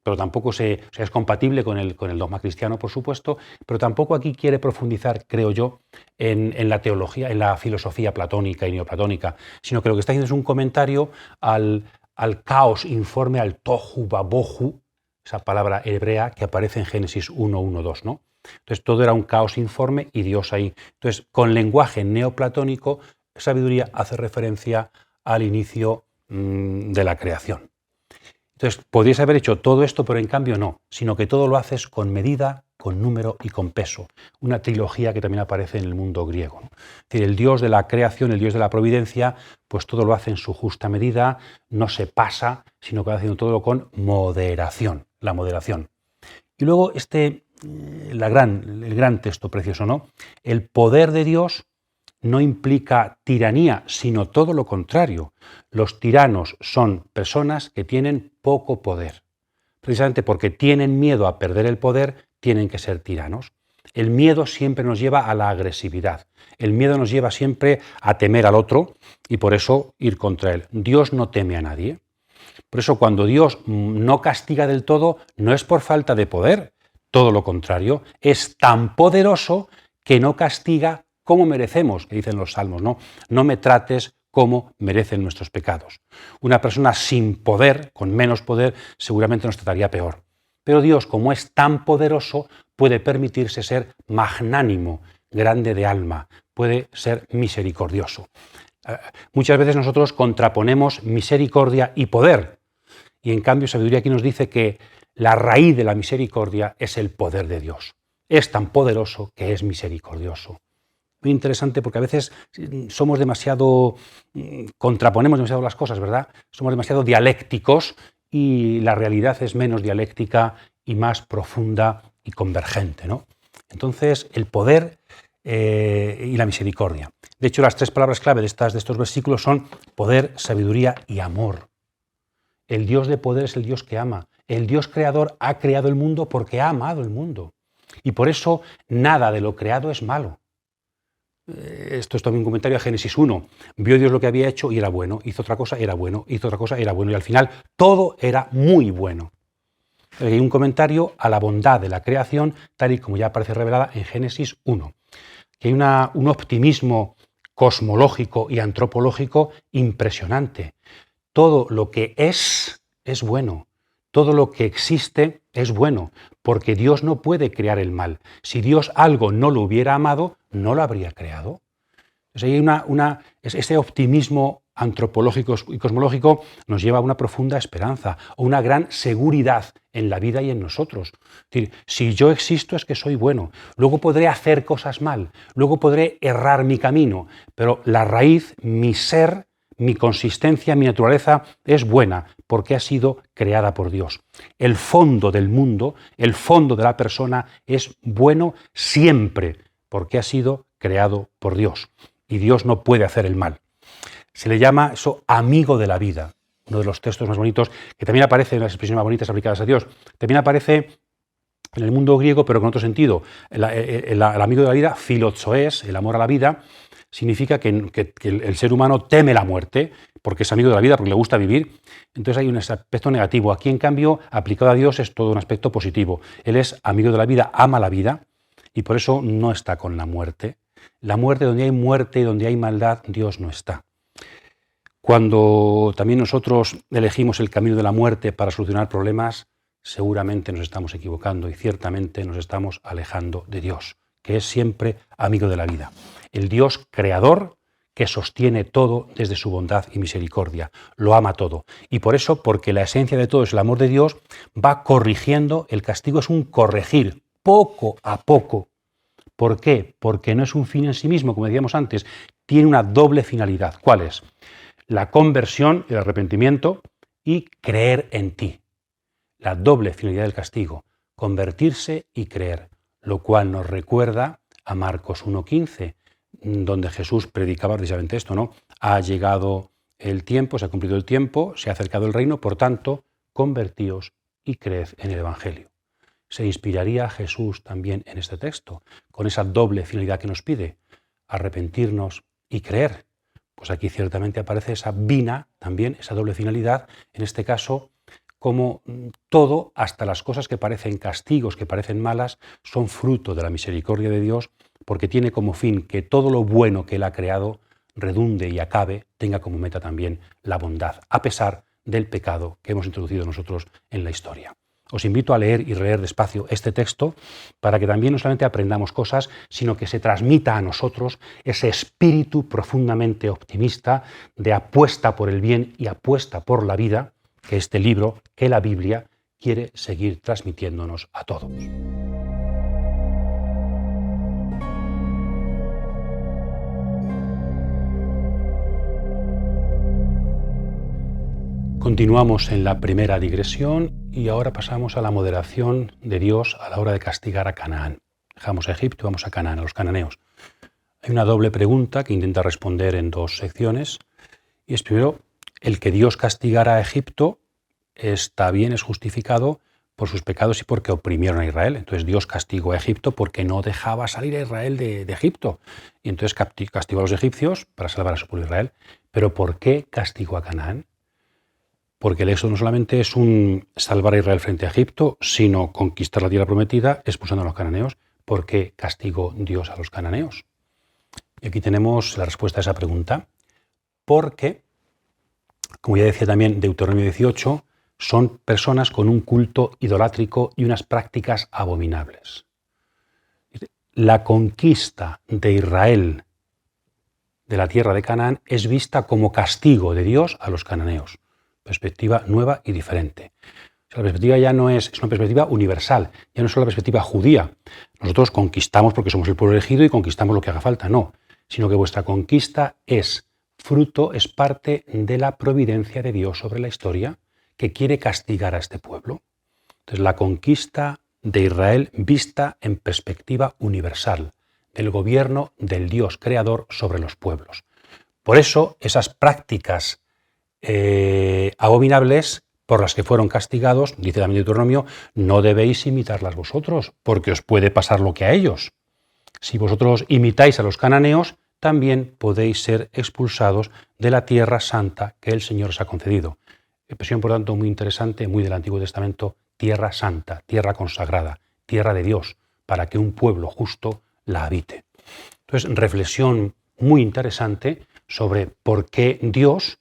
pero tampoco es compatible con el dogma cristiano, por supuesto, pero tampoco aquí quiere profundizar, creo yo, en la teología, en la filosofía platónica y neoplatónica, sino que lo que está haciendo es un comentario al caos informe, al tohu babohu, esa palabra hebrea que aparece en Génesis 1:1-2, ¿no? Entonces todo era un caos informe y Dios ahí. Entonces, con lenguaje neoplatónico, sabiduría hace referencia al inicio de la creación. Entonces, podrías haber hecho todo esto, pero en cambio no, sino que todo lo haces con medida, con número y con peso. Una trilogía que también aparece en el mundo griego, ¿no? Es decir, el Dios de la creación, el Dios de la providencia, pues todo lo hace en su justa medida, no se pasa, sino que va haciendo todo con moderación, la moderación. Y luego el gran texto precioso, ¿no? El poder de Dios no implica tiranía, sino todo lo contrario. Los tiranos son personas que tienen poco poder. Precisamente porque tienen miedo a perder el poder, tienen que ser tiranos. El miedo siempre nos lleva a la agresividad. El miedo nos lleva siempre a temer al otro y por eso ir contra él. Dios no teme a nadie. Por eso cuando Dios no castiga del todo, no es por falta de poder, todo lo contrario, es tan poderoso que no castiga como merecemos, que dicen los salmos, ¿no? No me trates como merecen nuestros pecados. Una persona sin poder, con menos poder, seguramente nos trataría peor. Pero Dios, como es tan poderoso, puede permitirse ser magnánimo, grande de alma, puede ser misericordioso. Muchas veces nosotros contraponemos misericordia y poder, y en cambio sabiduría aquí nos dice que la raíz de la misericordia es el poder de Dios. Es tan poderoso que es misericordioso. Muy interesante porque a veces somos contraponemos demasiado las cosas, ¿verdad? Somos demasiado dialécticos y la realidad es menos dialéctica y más profunda y convergente, ¿no? Entonces, el poder y la misericordia. De hecho, las tres palabras clave de estos versículos son poder, sabiduría y amor. El Dios de poder es el Dios que ama. El Dios creador ha creado el mundo porque ha amado el mundo. Y por eso nada de lo creado es malo. Esto es también un comentario a Génesis 1. Vio Dios lo que había hecho y era bueno. Hizo otra cosa, era bueno. Hizo otra cosa, era bueno. Y al final todo era muy bueno. Hay un comentario a la bondad de la creación, tal y como ya aparece revelada en Génesis 1. Que hay un optimismo cosmológico y antropológico impresionante. Todo lo que es bueno. Todo lo que existe es bueno, porque Dios no puede crear el mal. Si Dios algo no lo hubiera amado, no lo habría creado. Entonces, ese optimismo antropológico y cosmológico nos lleva a una profunda esperanza, a una gran seguridad en la vida y en nosotros. Es decir, si yo existo es que soy bueno, luego podré hacer cosas mal, luego podré errar mi camino, pero la raíz, mi ser, mi consistencia, mi naturaleza es buena porque ha sido creada por Dios. El fondo del mundo, el fondo de la persona es bueno siempre porque ha sido creado por Dios. Y Dios no puede hacer el mal. Se le llama eso amigo de la vida. Uno de los textos más bonitos, que también aparece en las expresiones más bonitas aplicadas a Dios. También aparece en el mundo griego, pero con otro sentido. El amigo de la vida, filotzoes, el amor a la vida, significa que el ser humano teme la muerte, porque es amigo de la vida, porque le gusta vivir. Entonces hay un aspecto negativo. Aquí, en cambio, aplicado a Dios es todo un aspecto positivo. Él es amigo de la vida, ama la vida, y por eso no está con la muerte. La muerte, donde hay muerte y donde hay maldad, Dios no está. Cuando también nosotros elegimos el camino de la muerte para solucionar problemas, seguramente nos estamos equivocando y ciertamente nos estamos alejando de Dios, que es siempre amigo de la vida. El Dios creador que sostiene todo desde su bondad y misericordia, lo ama todo. Y por eso, porque la esencia de todo es el amor de Dios, va corrigiendo, el castigo es un corregir, poco a poco. ¿Por qué? Porque no es un fin en sí mismo, como decíamos antes, tiene una doble finalidad. ¿Cuál es? La conversión, el arrepentimiento y creer en ti. La doble finalidad del castigo, convertirse y creer, lo cual nos recuerda a Marcos 1:15, donde Jesús predicaba precisamente esto, ¿no? Ha llegado el tiempo, se ha cumplido el tiempo, se ha acercado el reino, por tanto, convertíos y creed en el Evangelio. ¿Se inspiraría Jesús también en este texto, con esa doble finalidad que nos pide, arrepentirnos y creer? Pues aquí ciertamente aparece esa vina, también esa doble finalidad, en este caso, como todo, hasta las cosas que parecen castigos, que parecen malas, son fruto de la misericordia de Dios, porque tiene como fin que todo lo bueno que Él ha creado redunde y acabe, tenga como meta también la bondad, a pesar del pecado que hemos introducido nosotros en la historia. Os invito a leer y releer despacio este texto para que también no solamente aprendamos cosas, sino que se transmita a nosotros ese espíritu profundamente optimista de apuesta por el bien y apuesta por la vida, que este libro, que la Biblia, quiere seguir transmitiéndonos a todos. Continuamos en la primera digresión y ahora pasamos a la moderación de Dios a la hora de castigar a Canaán. Dejamos a Egipto y vamos a Canaán, a los cananeos. Hay una doble pregunta que intenta responder en dos secciones. Y es primero, el que Dios castigara a Egipto está bien, es justificado por sus pecados y porque oprimieron a Israel. Entonces Dios castigó a Egipto porque no dejaba salir a Israel de Egipto. Y entonces castigó a los egipcios para salvar a su pueblo Israel. Pero ¿por qué castigó a Canaán? Porque el éxodo no solamente es un salvar a Israel frente a Egipto, sino conquistar la tierra prometida expulsando a los cananeos. ¿Por qué castigó Dios a los cananeos? Y aquí tenemos la respuesta a esa pregunta. Porque, como ya decía también Deuteronomio 18, son personas con un culto idolátrico y unas prácticas abominables. La conquista de Israel de la tierra de Canaán es vista como castigo de Dios a los cananeos. Perspectiva nueva y diferente. La perspectiva ya no es una perspectiva universal, ya no es solo la perspectiva judía. Nosotros conquistamos porque somos el pueblo elegido y conquistamos lo que haga falta, no. Sino que vuestra conquista es fruto, es parte de la providencia de Dios sobre la historia que quiere castigar a este pueblo. Entonces, la conquista de Israel vista en perspectiva universal, el gobierno del Dios creador sobre los pueblos. Por eso, esas prácticas abominables por las que fueron castigados, dice también Deuteronomio, no debéis imitarlas vosotros, porque os puede pasar lo que a ellos. Si vosotros imitáis a los cananeos, también podéis ser expulsados de la tierra santa que el Señor os ha concedido. Expresión, por tanto, muy interesante, muy del Antiguo Testamento, tierra santa, tierra consagrada, tierra de Dios, para que un pueblo justo la habite. Entonces, reflexión muy interesante sobre por qué Dios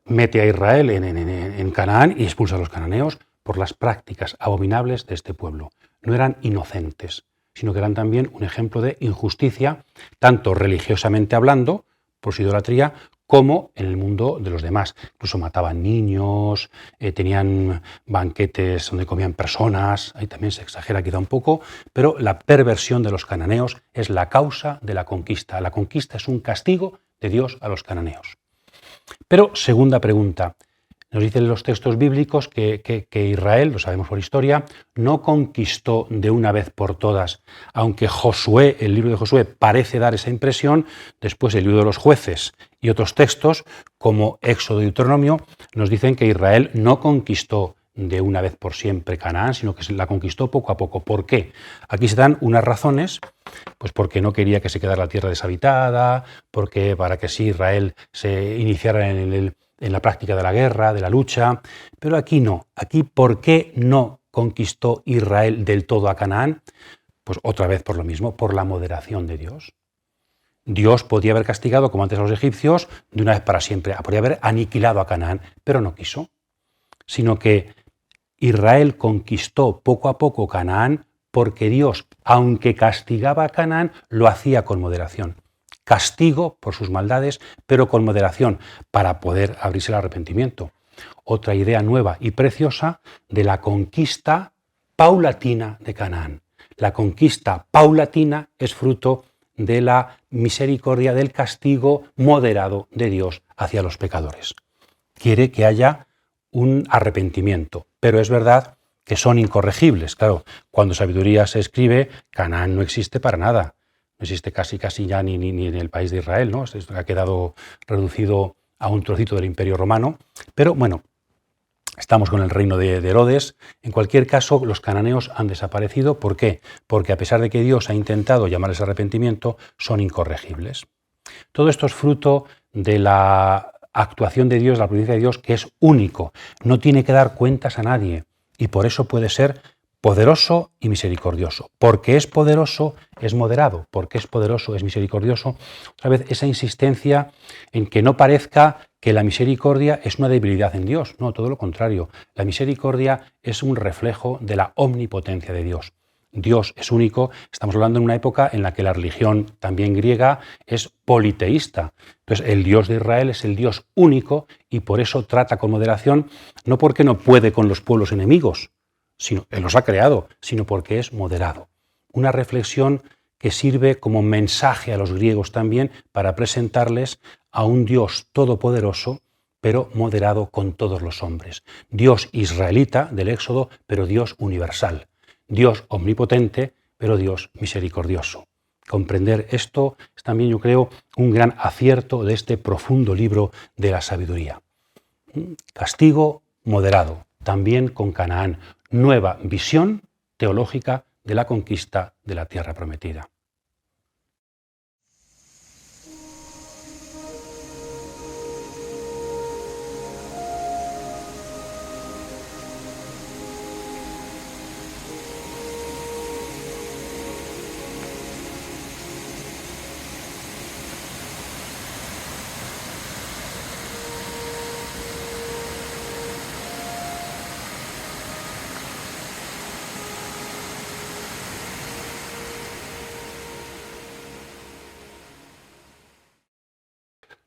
mete a Israel en Canaán y expulsa a los cananeos por las prácticas abominables de este pueblo. No eran inocentes, sino que eran también un ejemplo de injusticia, tanto religiosamente hablando, por su idolatría, como en el mundo de los demás. Incluso mataban niños, tenían banquetes donde comían personas, ahí también se exagera quizá un poco, pero la perversión de los cananeos es la causa de la conquista. La conquista es un castigo de Dios a los cananeos. Pero, segunda pregunta, nos dicen los textos bíblicos que Israel, lo sabemos por historia, no conquistó de una vez por todas. Aunque Josué, el libro de Josué, parece dar esa impresión, después el libro de los jueces y otros textos, como Éxodo y Deuteronomio, nos dicen que Israel no conquistó de una vez por siempre Canaán, sino que se la conquistó poco a poco. ¿Por qué? Aquí se dan unas razones, pues porque no quería que se quedara la tierra deshabitada, porque para que sí Israel se iniciara en la práctica de la guerra, de la lucha, pero aquí no. Aquí, ¿por qué no conquistó Israel del todo a Canaán? Pues otra vez por lo mismo, por la moderación de Dios. Dios podía haber castigado, como antes a los egipcios, de una vez para siempre, podría haber aniquilado a Canaán, pero no quiso, sino que Israel conquistó poco a poco Canaán porque Dios, aunque castigaba a Canaán, lo hacía con moderación. Castigo por sus maldades, pero con moderación, para poder abrirse el arrepentimiento. Otra idea nueva y preciosa de la conquista paulatina de Canaán. La conquista paulatina es fruto de la misericordia, del castigo moderado de Dios hacia los pecadores. Quiere que haya un arrepentimiento, pero es verdad que son incorregibles. Claro, cuando sabiduría se escribe, Canaán no existe para nada. No existe casi ya ni en el país de Israel, ¿no? Esto ha quedado reducido a un trocito del Imperio Romano. Pero bueno, estamos con el reino de Herodes. En cualquier caso, los cananeos han desaparecido. ¿Por qué? Porque a pesar de que Dios ha intentado llamarles arrepentimiento, son incorregibles. Todo esto es fruto de la actuación de Dios, la providencia de Dios, que es único. No tiene que dar cuentas a nadie y por eso puede ser poderoso y misericordioso. Porque es poderoso, es moderado. Porque es poderoso, es misericordioso. Otra vez, esa insistencia en que no parezca que la misericordia es una debilidad en Dios. No, todo lo contrario. La misericordia es un reflejo de la omnipotencia de Dios. Dios es único. Estamos hablando en una época en la que la religión, también griega, es politeísta. Entonces, el Dios de Israel es el Dios único y por eso trata con moderación, no porque no puede con los pueblos enemigos, sino Él los ha creado, sino porque es moderado. Una reflexión que sirve como mensaje a los griegos también para presentarles a un Dios todopoderoso pero moderado con todos los hombres. Dios israelita del Éxodo, pero Dios universal. Dios omnipotente, pero Dios misericordioso. Comprender esto es también, yo creo, un gran acierto de este profundo libro de la sabiduría. Castigo moderado, también con Canaán. Nueva visión teológica de la conquista de la tierra prometida.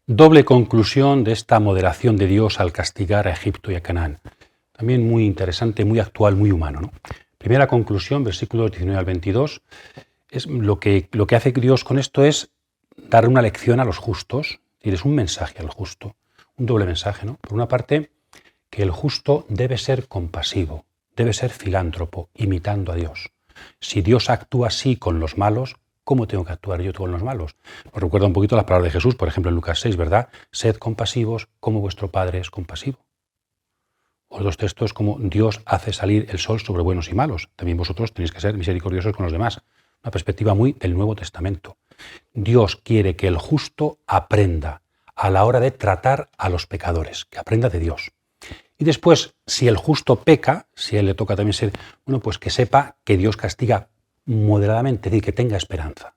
Doble conclusión de esta moderación de Dios al castigar a Egipto y a Canaán. También muy interesante, muy actual, muy humano, ¿no? Primera conclusión, versículos 19 al 22, es lo que hace Dios con esto es dar una lección a los justos, es un mensaje al justo, un doble mensaje, ¿no? Por una parte, que el justo debe ser compasivo, debe ser filántropo, imitando a Dios. Si Dios actúa así con los malos, ¿cómo tengo que actuar yo con los malos? Nos recuerda un poquito las palabras de Jesús, por ejemplo en Lucas 6, ¿verdad? Sed compasivos como vuestro Padre es compasivo. Otros textos como Dios hace salir el sol sobre buenos y malos. También vosotros tenéis que ser misericordiosos con los demás. Una perspectiva muy del Nuevo Testamento. Dios quiere que el justo aprenda a la hora de tratar a los pecadores, que aprenda de Dios. Y después, si el justo peca, si a él le toca también ser, bueno, pues que sepa que Dios castiga moderadamente, es decir, que tenga esperanza.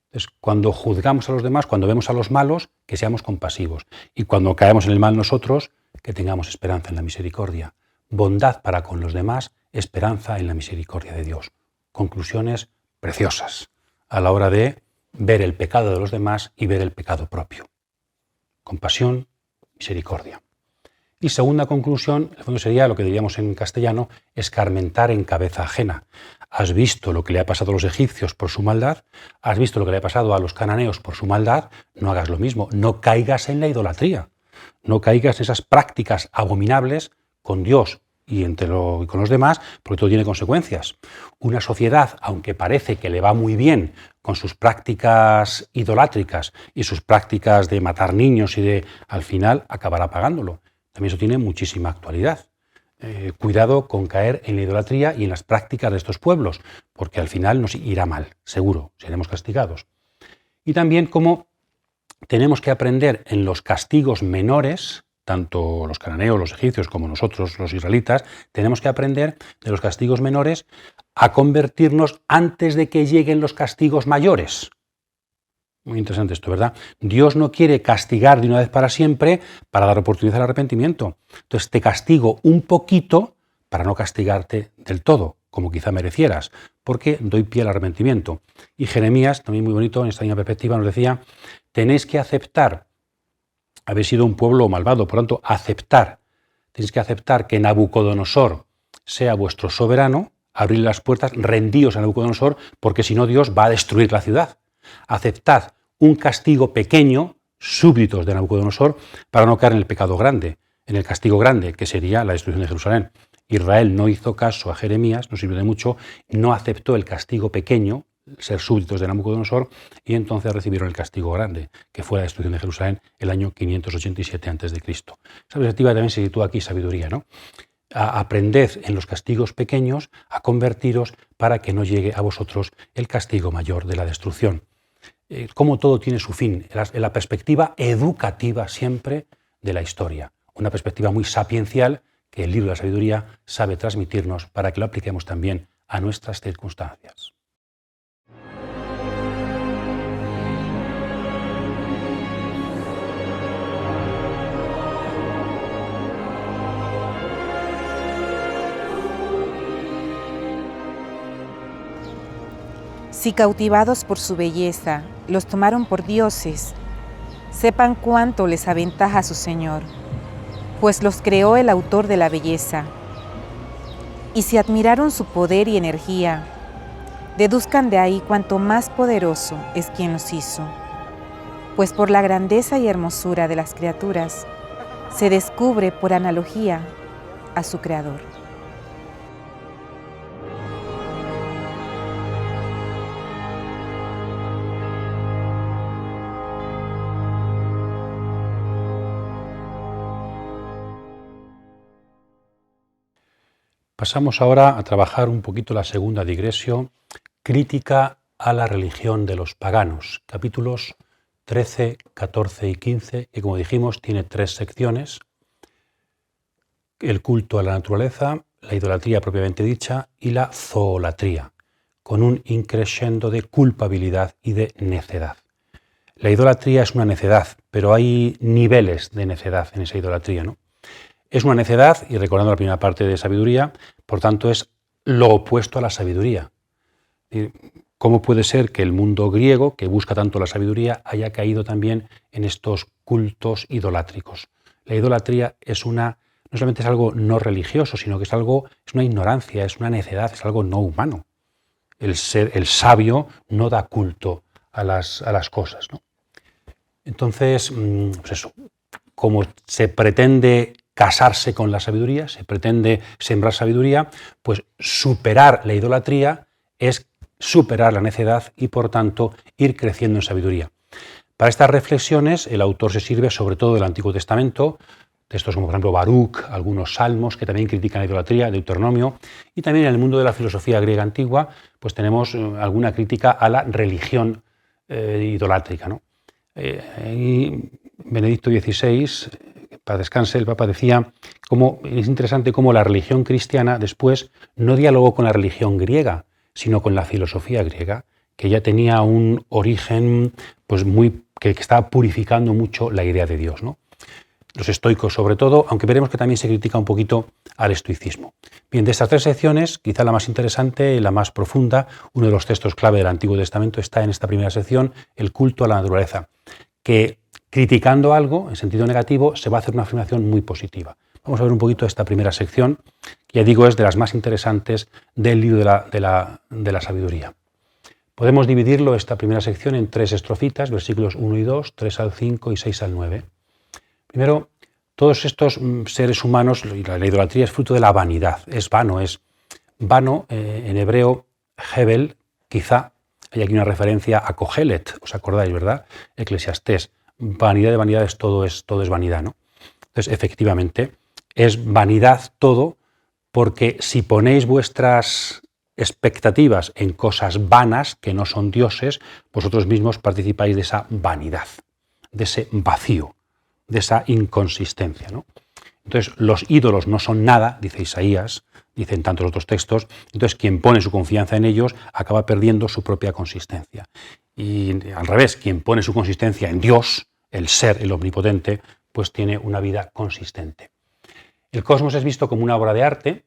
Entonces, cuando juzgamos a los demás, cuando vemos a los malos, que seamos compasivos. Y cuando caemos en el mal nosotros, que tengamos esperanza en la misericordia. Bondad para con los demás, esperanza en la misericordia de Dios. Conclusiones preciosas a la hora de ver el pecado de los demás y ver el pecado propio. Compasión, misericordia. Y segunda conclusión, en el fondo sería lo que diríamos en castellano, escarmentar en cabeza ajena. Has visto lo que le ha pasado a los egipcios por su maldad, has visto lo que le ha pasado a los cananeos por su maldad, no hagas lo mismo, no caigas en la idolatría, no caigas en esas prácticas abominables con Dios y con los demás, porque todo tiene consecuencias. Una sociedad, aunque parece que le va muy bien con sus prácticas idolátricas y sus prácticas de matar niños al final acabará pagándolo. También eso tiene muchísima actualidad. Cuidado con caer en la idolatría y en las prácticas de estos pueblos, porque al final nos irá mal, seguro, seremos castigados. Y también cómo tenemos que aprender en los castigos menores, tanto los cananeos, los egipcios, como nosotros, los israelitas, tenemos que aprender de los castigos menores a convertirnos antes de que lleguen los castigos mayores. Muy interesante esto, ¿verdad? Dios no quiere castigar de una vez para siempre para dar oportunidad al arrepentimiento. Entonces te castigo un poquito para no castigarte del todo, como quizá merecieras, porque doy pie al arrepentimiento. Y Jeremías, también muy bonito en esta misma perspectiva, nos decía, tenéis que aceptar, habéis sido un pueblo malvado, por lo tanto, tenéis que aceptar que Nabucodonosor sea vuestro soberano, abrir las puertas, rendíos a Nabucodonosor, porque si no Dios va a destruir la ciudad. Aceptad un castigo pequeño, súbditos de Nabucodonosor, para no caer en el pecado grande, en el castigo grande, que sería la destrucción de Jerusalén. Israel no hizo caso a Jeremías, no sirvió de mucho, no aceptó el castigo pequeño, ser súbditos de Nabucodonosor, y entonces recibieron el castigo grande, que fue la destrucción de Jerusalén el año 587 a.C. Esa perspectiva también se sitúa aquí sabiduría, ¿no? Aprended en los castigos pequeños a convertiros para que no llegue a vosotros el castigo mayor de la destrucción. Cómo todo tiene su fin, en la perspectiva educativa siempre de la historia. Una perspectiva muy sapiencial que el libro de la sabiduría sabe transmitirnos para que lo apliquemos también a nuestras circunstancias. Si cautivados por su belleza los tomaron por dioses, sepan cuánto les aventaja su Señor, pues los creó el autor de la belleza. Y si admiraron su poder y energía, deduzcan de ahí cuánto más poderoso es quien los hizo, pues por la grandeza y hermosura de las criaturas, se descubre por analogía a su creador. Pasamos ahora a trabajar un poquito la segunda digresio, crítica a la religión de los paganos, capítulos 13, 14 y 15, que como dijimos tiene 3 secciones: el culto a la naturaleza, la idolatría propiamente dicha y la zoolatría, con un increscendo de culpabilidad y de necedad. La idolatría es una necedad, pero hay niveles de necedad en esa idolatría, ¿no? Es una necedad, y recordando la primera parte de sabiduría, por tanto es lo opuesto a la sabiduría. ¿Cómo puede ser que el mundo griego, que busca tanto la sabiduría, haya caído también en estos cultos idolátricos? La idolatría no solamente es algo no religioso, sino que es una ignorancia, es una necedad, es algo no humano. El sabio no da culto a las cosas, ¿no? Entonces, pues eso, como se pretende casarse con la sabiduría, se pretende sembrar sabiduría, pues superar la idolatría es superar la necedad y por tanto ir creciendo en sabiduría. Para estas reflexiones el autor se sirve sobre todo del Antiguo Testamento, textos como por ejemplo Baruch, algunos salmos que también critican la idolatría, Deuteronomio, y también en el mundo de la filosofía griega antigua pues tenemos alguna crítica a la religión idolátrica, ¿no? Y Benedicto XVI, para descanse, el Papa decía es interesante cómo la religión cristiana después no dialogó con la religión griega, sino con la filosofía griega, que ya tenía un origen pues que estaba purificando mucho la idea de Dios, ¿no? Los estoicos sobre todo, aunque veremos que también se critica un poquito al estoicismo. Bien, de estas 3 secciones, quizá la más interesante y la más profunda, uno de los textos clave del Antiguo Testamento está en esta primera sección, el culto a la naturaleza, que criticando algo en sentido negativo se va a hacer una afirmación muy positiva. Vamos a ver un poquito esta primera sección, que ya digo es de las más interesantes del libro de la sabiduría. Podemos dividirlo, esta primera sección, en 3 estrofitas, versículos 1 y 2, 3 al 5 y 6 al 9. Primero, todos estos seres humanos, la idolatría es fruto de la vanidad, es vano en hebreo, hebel, quizá hay aquí una referencia a Kohelet, os acordáis, ¿verdad? Eclesiastés, vanidad de vanidades, todo es vanidad, ¿no? Entonces, efectivamente, es vanidad todo, porque si ponéis vuestras expectativas en cosas vanas, que no son dioses, vosotros mismos participáis de esa vanidad, de ese vacío, de esa inconsistencia, ¿no? Entonces, los ídolos no son nada, dice Isaías, dicen tantos otros textos, entonces quien pone su confianza en ellos acaba perdiendo su propia consistencia. Y al revés, quien pone su consistencia en Dios, el ser, el omnipotente, pues tiene una vida consistente. El cosmos es visto como una obra de arte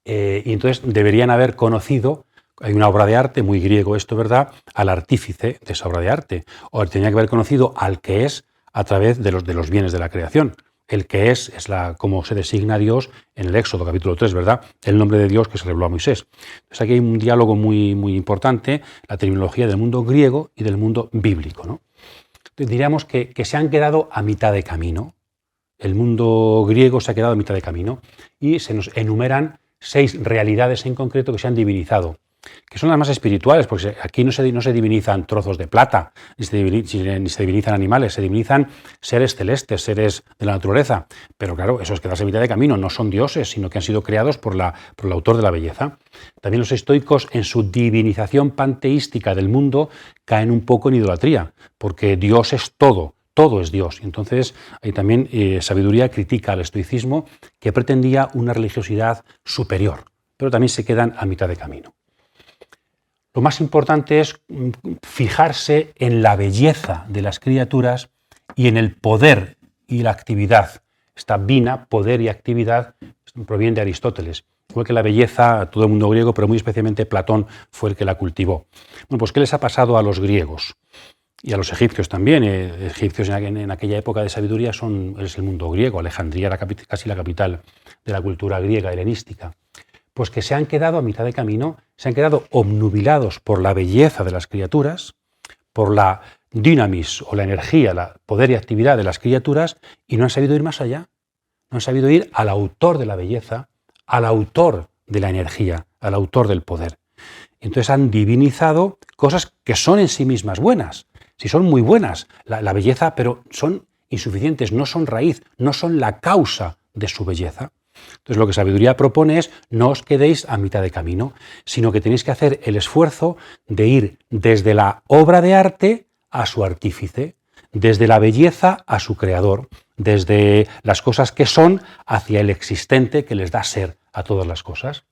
y entonces deberían haber conocido, hay una obra de arte, muy griego esto, ¿verdad?, al artífice de esa obra de arte, o tenía que haber conocido al que es a través de los bienes de la creación. El que es como se designa a Dios en el Éxodo, capítulo 3, ¿verdad? El nombre de Dios que se reveló a Moisés. Entonces aquí hay un diálogo muy, muy importante, la terminología del mundo griego y del mundo bíblico, ¿no? Entonces, diríamos que se han quedado a mitad de camino. El mundo griego se ha quedado a mitad de camino y se nos enumeran 6 realidades en concreto que se han divinizado, que son las más espirituales, porque aquí no se divinizan trozos de plata, ni se divinizan animales, se divinizan seres celestes, seres de la naturaleza. Pero claro, eso es quedarse a mitad de camino, no son dioses, sino que han sido creados por el autor de la belleza. También los estoicos, en su divinización panteística del mundo, caen un poco en idolatría, porque Dios es todo es Dios. Entonces, ahí también sabiduría critica al estoicismo, que pretendía una religiosidad superior, pero también se quedan a mitad de camino. Lo más importante es fijarse en la belleza de las criaturas y en el poder y la actividad. Esta vina, poder y actividad, proviene de Aristóteles. Igual que la belleza, todo el mundo griego, pero muy especialmente Platón fue el que la cultivó. Bueno, pues ¿qué les ha pasado a los griegos? Y a los egipcios también. Egipcios en aquella época de sabiduría es el mundo griego. Alejandría era casi la capital de la cultura griega helenística. Pues que se han quedado a mitad de camino, se han quedado obnubilados por la belleza de las criaturas, por la dynamis o la energía, el poder y actividad de las criaturas y no han sabido ir más allá. No han sabido ir al autor de la belleza, al autor de la energía, al autor del poder. Entonces han divinizado cosas que son en sí mismas buenas. Si son muy buenas, la belleza, pero son insuficientes, no son raíz, no son la causa de su belleza. Entonces lo que sabiduría propone es no os quedéis a mitad de camino, sino que tenéis que hacer el esfuerzo de ir desde la obra de arte a su artífice, desde la belleza a su creador, desde las cosas que son hacia el existente que les da ser a todas las cosas.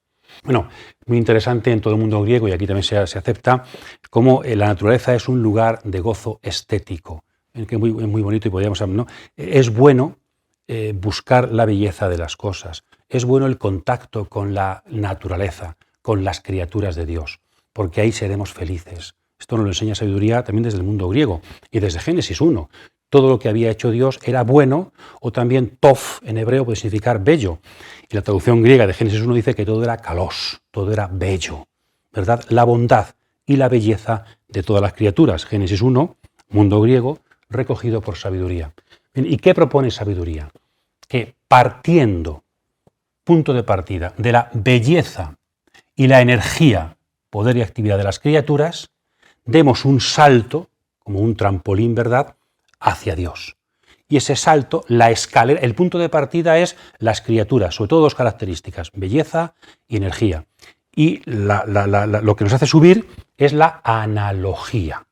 Bueno, muy interesante en todo el mundo griego, y aquí también se acepta, cómo la naturaleza es un lugar de gozo estético, que es muy bonito y podríamos hablar, ¿no? Es bueno buscar la belleza de las cosas, es bueno el contacto con la naturaleza, con las criaturas de Dios, porque ahí seremos felices. Esto nos lo enseña sabiduría también desde el mundo griego y desde Génesis 1. Todo lo que había hecho Dios era bueno, o también tov en hebreo puede significar bello. Y la traducción griega de Génesis 1 dice que todo era kalos, todo era bello, ¿verdad? La bondad y la belleza de todas las criaturas. Génesis 1, mundo griego, recogido por sabiduría. ¿Y qué propone sabiduría? Que partiendo, punto de partida, de la belleza y la energía, poder y actividad de las criaturas, demos un salto, como un trampolín, ¿verdad?, hacia Dios. Y ese salto, la escalera, el punto de partida es las criaturas, sobre todo dos características, belleza y energía. Y lo que nos hace subir es la analogía.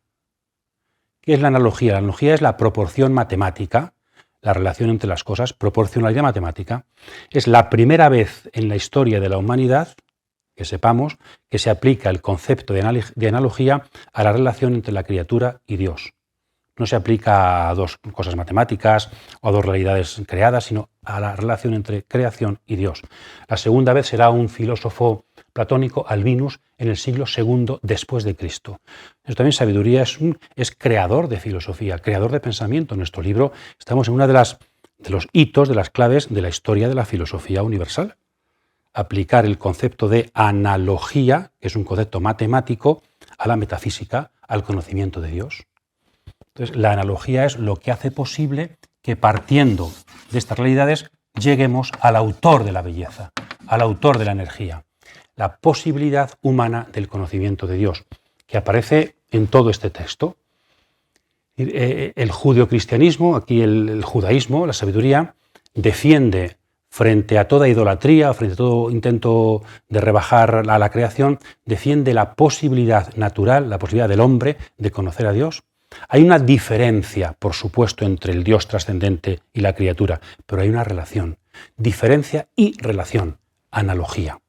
¿Qué es la analogía? La analogía es la proporción matemática, la relación entre las cosas, proporcionalidad matemática. Es la primera vez en la historia de la humanidad, que sepamos, que se aplica el concepto de analogía a la relación entre la criatura y Dios. No se aplica a dos cosas matemáticas o a dos realidades creadas, sino a la relación entre creación y Dios. La segunda vez será un filósofo platónico, Albinus, en el siglo II después de Cristo. Eso también sabiduría es creador de filosofía, creador de pensamiento. En nuestro libro estamos en uno de los hitos, de las claves de la historia de la filosofía universal. Aplicar el concepto de analogía, que es un concepto matemático, a la metafísica, al conocimiento de Dios. Entonces, la analogía es lo que hace posible que, partiendo de estas realidades, lleguemos al autor de la belleza, al autor de la energía, la posibilidad humana del conocimiento de Dios, que aparece en todo este texto. El judeocristianismo, aquí el judaísmo, la sabiduría, defiende frente a toda idolatría, frente a todo intento de rebajar a la creación, defiende la posibilidad natural, la posibilidad del hombre de conocer a Dios. Hay una diferencia, por supuesto, entre el Dios trascendente y la criatura, pero hay una relación. Diferencia y relación, analogía.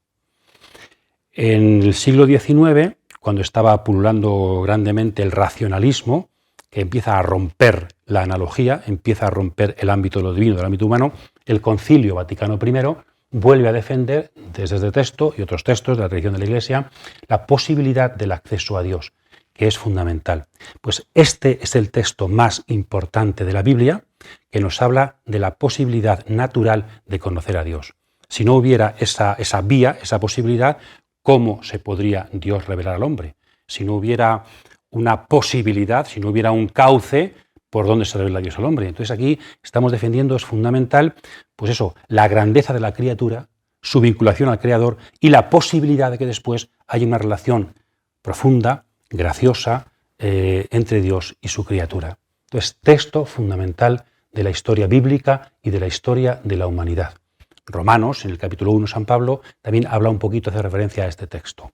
En el siglo XIX, cuando estaba pululando grandemente el racionalismo, que empieza a romper la analogía, empieza a romper el ámbito de lo divino, del ámbito humano, el Concilio Vaticano I vuelve a defender, desde este texto y otros textos de la tradición de la Iglesia, la posibilidad del acceso a Dios, que es fundamental. Pues este es el texto más importante de la Biblia, que nos habla de la posibilidad natural de conocer a Dios. Si no hubiera esa vía, esa posibilidad, ¿cómo se podría Dios revelar al hombre? Si no hubiera una posibilidad, si no hubiera un cauce, ¿por dónde se revela Dios al hombre? Entonces aquí estamos defendiendo, es fundamental, pues eso, la grandeza de la criatura, su vinculación al Creador y la posibilidad de que después haya una relación profunda, graciosa, entre Dios y su criatura. Entonces, texto fundamental de la historia bíblica y de la historia de la humanidad. Romanos, en el capítulo 1, San Pablo, también habla un poquito, hace referencia a este texto.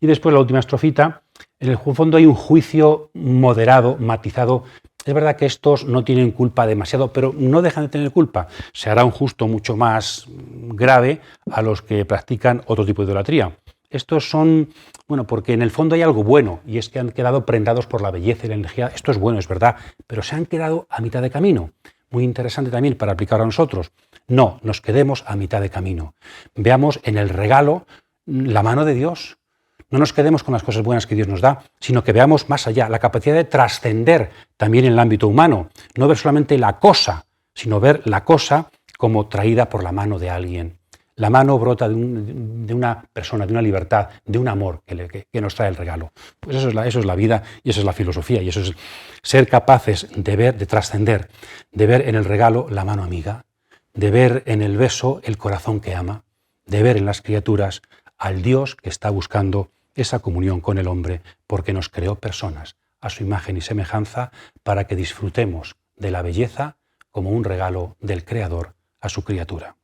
Y después la última estrofita, en el fondo hay un juicio moderado, matizado. Es verdad que estos no tienen culpa demasiado, pero no dejan de tener culpa. Se hará un justo mucho más grave a los que practican otro tipo de idolatría. Estos son, bueno, porque en el fondo hay algo bueno, y es que han quedado prendados por la belleza y la energía. Esto es bueno, es verdad, pero se han quedado a mitad de camino. Muy interesante también para aplicar a nosotros. No nos quedemos a mitad de camino. Veamos en el regalo la mano de Dios. No nos quedemos con las cosas buenas que Dios nos da, sino que veamos más allá, la capacidad de trascender también en el ámbito humano. No ver solamente la cosa, sino ver la cosa como traída por la mano de alguien. La mano brota de una persona, de una libertad, de un amor que nos trae el regalo. Pues eso es la vida y eso es la filosofía y eso es ser capaces de ver, de trascender, de ver en el regalo la mano amiga, de ver en el beso el corazón que ama, de ver en las criaturas al Dios que está buscando esa comunión con el hombre porque nos creó personas a su imagen y semejanza para que disfrutemos de la belleza como un regalo del Creador a su criatura.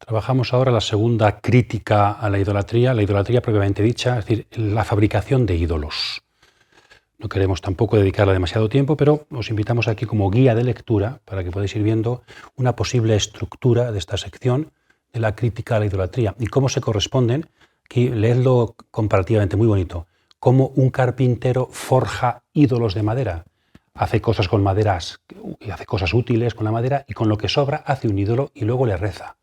Trabajamos ahora la segunda crítica a la idolatría propiamente dicha, es decir, la fabricación de ídolos. No queremos tampoco dedicarle demasiado tiempo, pero os invitamos aquí como guía de lectura para que podáis ir viendo una posible estructura de esta sección de la crítica a la idolatría y cómo se corresponden. Aquí leedlo comparativamente, muy bonito. Cómo un carpintero forja ídolos de madera. Hace cosas con maderas, hace cosas útiles con la madera y con lo que sobra hace un ídolo y luego le reza.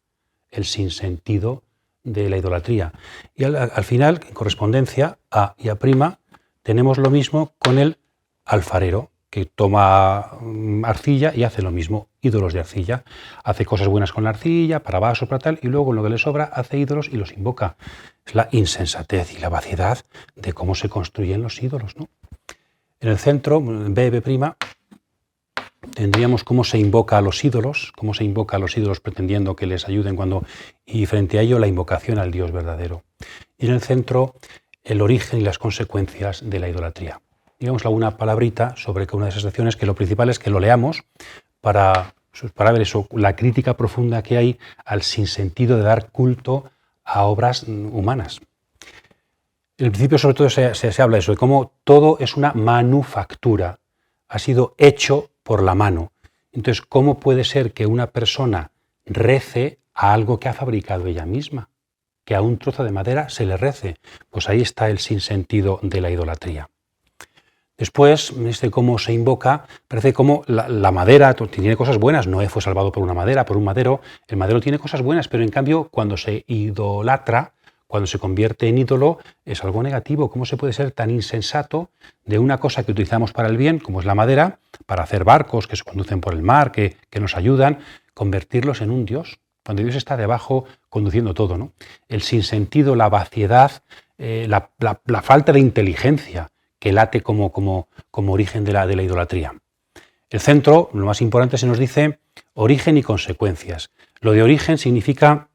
El sinsentido de la idolatría. Y al final, en correspondencia A y A', tenemos lo mismo con el alfarero, que toma arcilla y hace lo mismo, ídolos de arcilla. Hace cosas buenas con la arcilla, para vasos, para tal, y luego en lo que le sobra hace ídolos y los invoca. Es la insensatez y la vaciedad de cómo se construyen los ídolos, ¿no? En el centro, B', tendríamos cómo se invoca a los ídolos, pretendiendo que les ayuden y frente a ello la invocación al Dios verdadero. Y en el centro, el origen y las consecuencias de la idolatría. Digamos alguna palabrita sobre cada una de esas secciones, que lo principal es que lo leamos para ver eso, la crítica profunda que hay al sinsentido de dar culto a obras humanas. En el principio, sobre todo, se habla de eso, de cómo todo es una manufactura, ha sido hecho por la mano. Entonces, ¿cómo puede ser que una persona rece a algo que ha fabricado ella misma? Que a un trozo de madera se le rece. Pues ahí está el sinsentido de la idolatría. Después, cómo se invoca, parece como la madera tiene cosas buenas. Noé fue salvado por una madera, por un madero. El madero tiene cosas buenas, pero en cambio, cuando se idolatra, cuando se convierte en ídolo, es algo negativo. ¿Cómo se puede ser tan insensato de una cosa que utilizamos para el bien, como es la madera, para hacer barcos que se conducen por el mar, que nos ayudan, convertirlos en un Dios, cuando Dios está debajo conduciendo todo, ¿no? El sinsentido, la vaciedad, la falta de inteligencia que late como origen de la idolatría. El centro, lo más importante, se nos dice origen y consecuencias. Lo de origen significa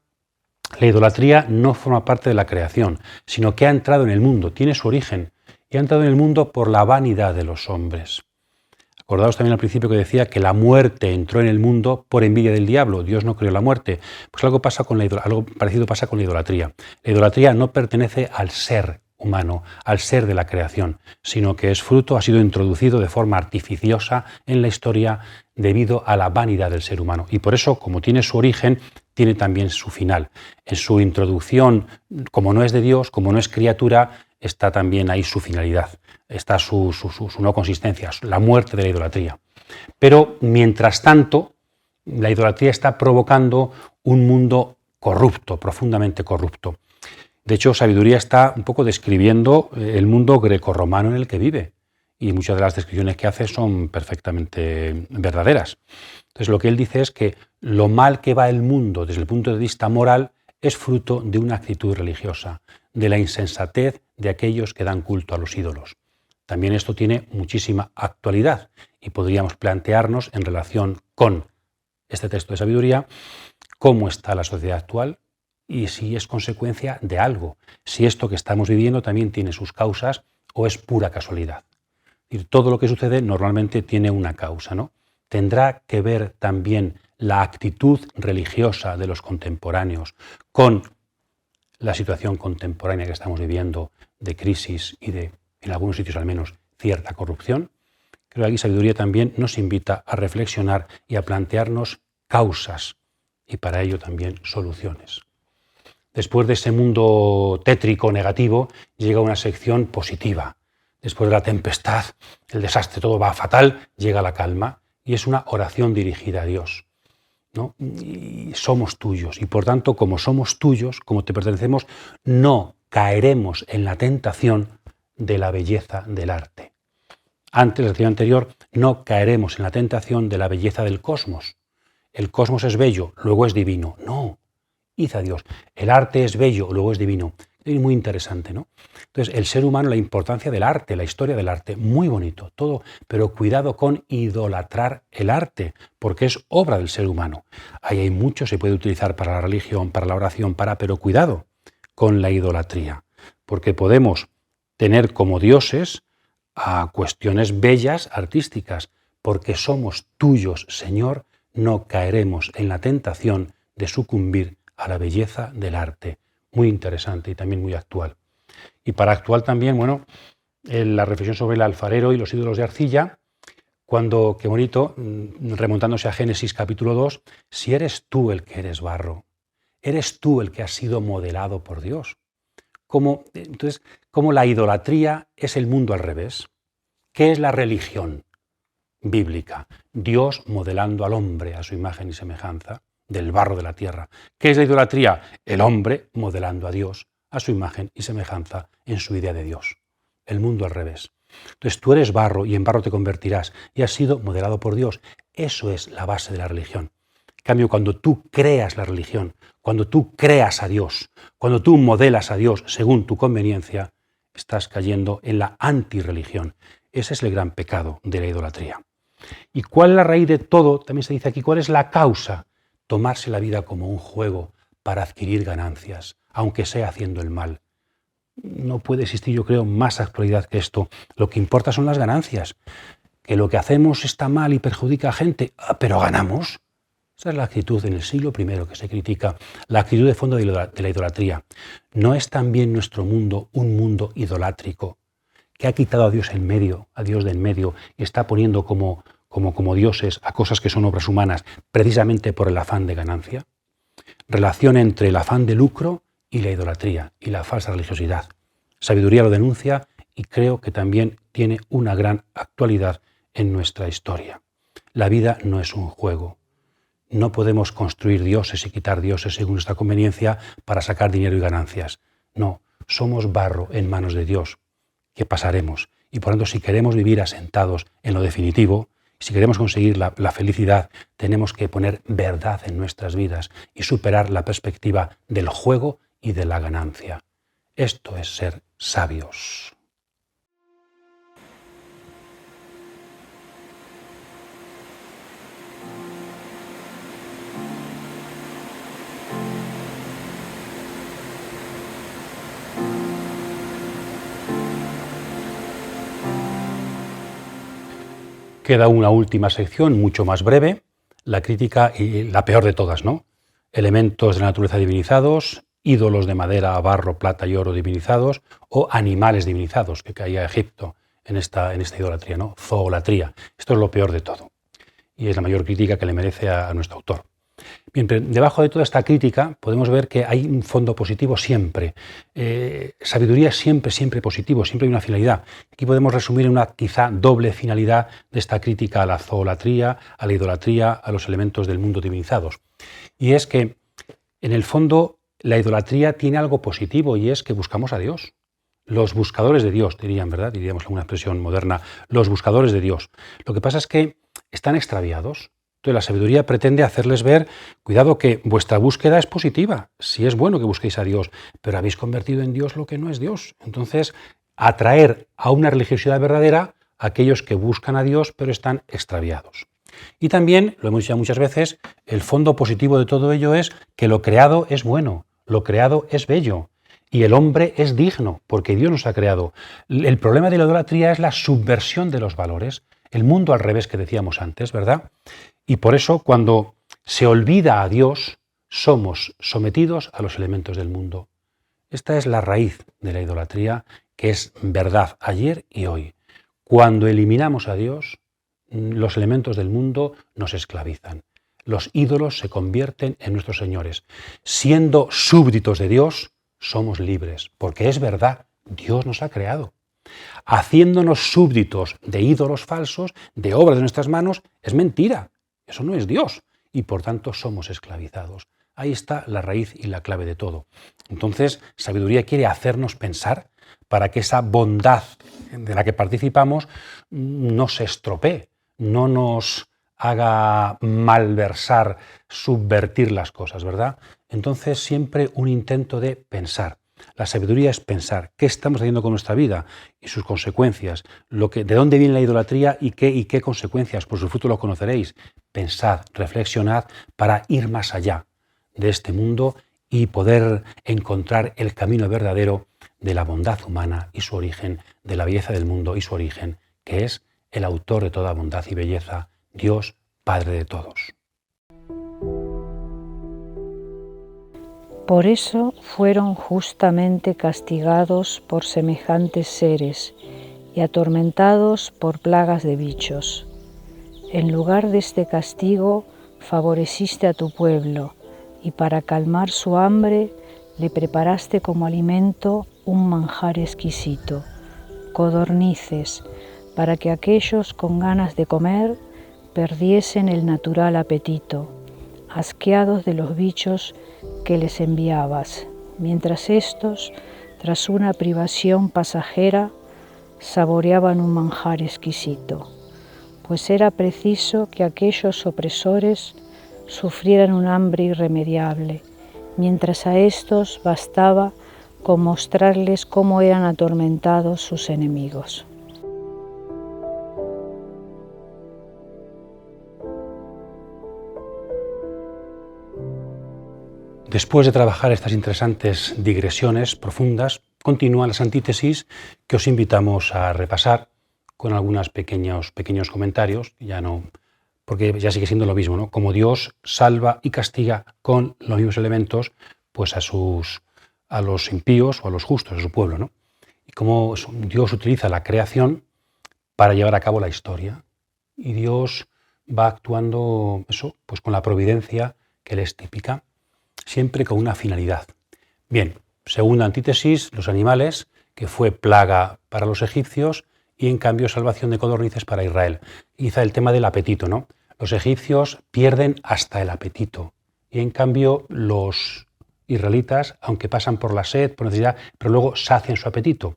la idolatría no forma parte de la creación, sino que ha entrado en el mundo, tiene su origen, y ha entrado en el mundo por la vanidad de los hombres. Acordaos también al principio que decía que la muerte entró en el mundo por envidia del diablo, Dios no creó la muerte. Pues algo parecido pasa con la idolatría. La idolatría no pertenece al ser humano, al ser de la creación, sino que ha sido introducido de forma artificiosa en la historia debido a la vanidad del ser humano. Y por eso, como tiene su origen, tiene también su final. En su introducción, como no es de Dios, como no es criatura, está también ahí su finalidad, está su no consistencia, la muerte de la idolatría. Pero, mientras tanto, la idolatría está provocando un mundo corrupto, profundamente corrupto. De hecho, Sabiduría está un poco describiendo el mundo grecorromano en el que vive, y muchas de las descripciones que hace son perfectamente verdaderas. Entonces, lo que él dice es que lo mal que va el mundo desde el punto de vista moral es fruto de una actitud religiosa, de la insensatez de aquellos que dan culto a los ídolos. También esto tiene muchísima actualidad y podríamos plantearnos en relación con este texto de Sabiduría cómo está la sociedad actual y si es consecuencia de algo, si esto que estamos viviendo también tiene sus causas o es pura casualidad. Es decir, todo lo que sucede normalmente tiene una causa, ¿no? Tendrá que ver también la actitud religiosa de los contemporáneos con la situación contemporánea que estamos viviendo de crisis y de, en algunos sitios al menos, cierta corrupción. Creo que aquí sabiduría también nos invita a reflexionar y a plantearnos causas y para ello también soluciones. Después de ese mundo tétrico, negativo, llega una sección positiva. Después de la tempestad, el desastre, todo va fatal, llega la calma y es una oración dirigida a Dios, ¿no? Y somos tuyos y por tanto, como somos tuyos, como te pertenecemos, no caeremos en la tentación de la belleza del arte. Antes, la lección anterior, no caeremos en la tentación de la belleza del cosmos. El cosmos es bello, luego es divino. No, id a Dios. El arte es bello, luego es divino. Es muy interesante, ¿no? Entonces, el ser humano, la importancia del arte, la historia del arte, muy bonito, todo, pero cuidado con idolatrar el arte, porque es obra del ser humano. Ahí hay mucho, se puede utilizar para la religión, para la oración, pero cuidado con la idolatría, porque podemos tener como dioses a cuestiones bellas, artísticas, porque somos tuyos, Señor, no caeremos en la tentación de sucumbir a la belleza del arte. Muy interesante y también muy actual. Y para actual también, bueno, la reflexión sobre el alfarero y los ídolos de arcilla, cuando, qué bonito, remontándose a Génesis capítulo 2, si eres tú el que eres barro, eres tú el que has sido modelado por Dios. Entonces, ¿cómo la idolatría es el mundo al revés? ¿Qué es la religión bíblica? Dios modelando al hombre a su imagen y semejanza, del barro de la tierra. ¿Qué es la idolatría? El hombre modelando a Dios a su imagen y semejanza en su idea de Dios. El mundo al revés. Entonces tú eres barro y en barro te convertirás y has sido modelado por Dios. Eso es la base de la religión. En cambio, cuando tú creas la religión, cuando tú creas a Dios, cuando tú modelas a Dios según tu conveniencia, estás cayendo en la antirreligión. Ese es el gran pecado de la idolatría. ¿Y cuál es la raíz de todo? También se dice aquí, ¿cuál es la causa? Tomarse la vida como un juego para adquirir ganancias, aunque sea haciendo el mal. No puede existir, yo creo, más actualidad que esto. Lo que importa son las ganancias. Que lo que hacemos está mal y perjudica a gente, pero ganamos. Esa es la actitud en el siglo I que se critica, la actitud de fondo de la idolatría. ¿No es también nuestro mundo un mundo idolátrico, que ha quitado a Dios en medio, a Dios de en medio, y está poniendo como dioses a cosas que son obras humanas, precisamente por el afán de ganancia? Relación entre el afán de lucro y la idolatría y la falsa religiosidad. Sabiduría lo denuncia y creo que también tiene una gran actualidad en nuestra historia. La vida no es un juego. No podemos construir dioses y quitar dioses según nuestra conveniencia para sacar dinero y ganancias. No, somos barro en manos de Dios, que pasaremos. Y por tanto, si queremos vivir asentados en lo definitivo, si queremos conseguir la felicidad, tenemos que poner verdad en nuestras vidas y superar la perspectiva del juego y de la ganancia. Esto es ser sabios. Queda una última sección, mucho más breve, la crítica y la peor de todas, ¿no? Elementos de la naturaleza divinizados, ídolos de madera, barro, plata y oro divinizados o animales divinizados, que caía Egipto en esta idolatría, ¿no? Zoolatría. Esto es lo peor de todo y es la mayor crítica que le merece a nuestro autor. Bien, pero debajo de toda esta crítica podemos ver que hay un fondo positivo siempre. Sabiduría es siempre positivo, siempre hay una finalidad. Aquí podemos resumir en una quizá doble finalidad de esta crítica a la zoolatría, a la idolatría, a los elementos del mundo divinizados. Y es que, en el fondo, la idolatría tiene algo positivo y es que buscamos a Dios. Los buscadores de Dios, dirían, ¿verdad? Diríamos alguna expresión moderna, los buscadores de Dios. Lo que pasa es que están extraviados. Entonces la sabiduría pretende hacerles ver, cuidado que vuestra búsqueda es positiva, sí es bueno que busquéis a Dios, pero habéis convertido en Dios lo que no es Dios. Entonces, atraer a una religiosidad verdadera a aquellos que buscan a Dios pero están extraviados. Y también, lo hemos dicho ya muchas veces, el fondo positivo de todo ello es que lo creado es bueno, lo creado es bello y el hombre es digno porque Dios nos ha creado. El problema de la idolatría es la subversión de los valores, el mundo al revés que decíamos antes, ¿verdad? Y por eso, cuando se olvida a Dios, somos sometidos a los elementos del mundo. Esta es la raíz de la idolatría, que es verdad ayer y hoy. Cuando eliminamos a Dios, los elementos del mundo nos esclavizan. Los ídolos se convierten en nuestros señores. Siendo súbditos de Dios, somos libres, porque es verdad, Dios nos ha creado. Haciéndonos súbditos de ídolos falsos, de obras de nuestras manos, es mentira. Eso no es Dios y por tanto somos esclavizados. Ahí está la raíz y la clave de todo. Entonces, sabiduría quiere hacernos pensar para que esa bondad de la que participamos no se estropee, no nos haga malversar, subvertir las cosas, ¿verdad? Entonces, siempre un intento de pensar. La sabiduría es pensar qué estamos haciendo con nuestra vida y sus consecuencias, de dónde viene la idolatría y qué consecuencias, por su fruto lo conoceréis. Pensad, reflexionad para ir más allá de este mundo y poder encontrar el camino verdadero de la bondad humana y su origen, de la belleza del mundo y su origen, que es el autor de toda bondad y belleza, Dios, Padre de todos. Por eso fueron justamente castigados por semejantes seres y atormentados por plagas de bichos. En lugar de este castigo, favoreciste a tu pueblo, y para calmar su hambre, le preparaste como alimento un manjar exquisito, codornices, para que aquellos con ganas de comer perdiesen el natural apetito, asqueados de los bichos que les enviabas, mientras éstos, tras una privación pasajera, saboreaban un manjar exquisito, pues era preciso que aquellos opresores sufrieran un hambre irremediable, mientras a éstos bastaba con mostrarles cómo eran atormentados sus enemigos. Después de trabajar estas interesantes digresiones profundas, continúan las antítesis que os invitamos a repasar con algunos pequeños comentarios, porque ya sigue siendo lo mismo, ¿no? Como Dios salva y castiga con los mismos elementos pues a los impíos o a los justos, a su pueblo, ¿no? Y cómo Dios utiliza la creación para llevar a cabo la historia. Y Dios va actuando pues con la providencia que le es típica, siempre con una finalidad. Bien, segunda antítesis, los animales, que fue plaga para los egipcios y en cambio salvación de codornices para Israel. Quizá el tema del apetito, ¿no? Los egipcios pierden hasta el apetito y en cambio los israelitas, aunque pasan por la sed, por necesidad, pero luego sacian su apetito.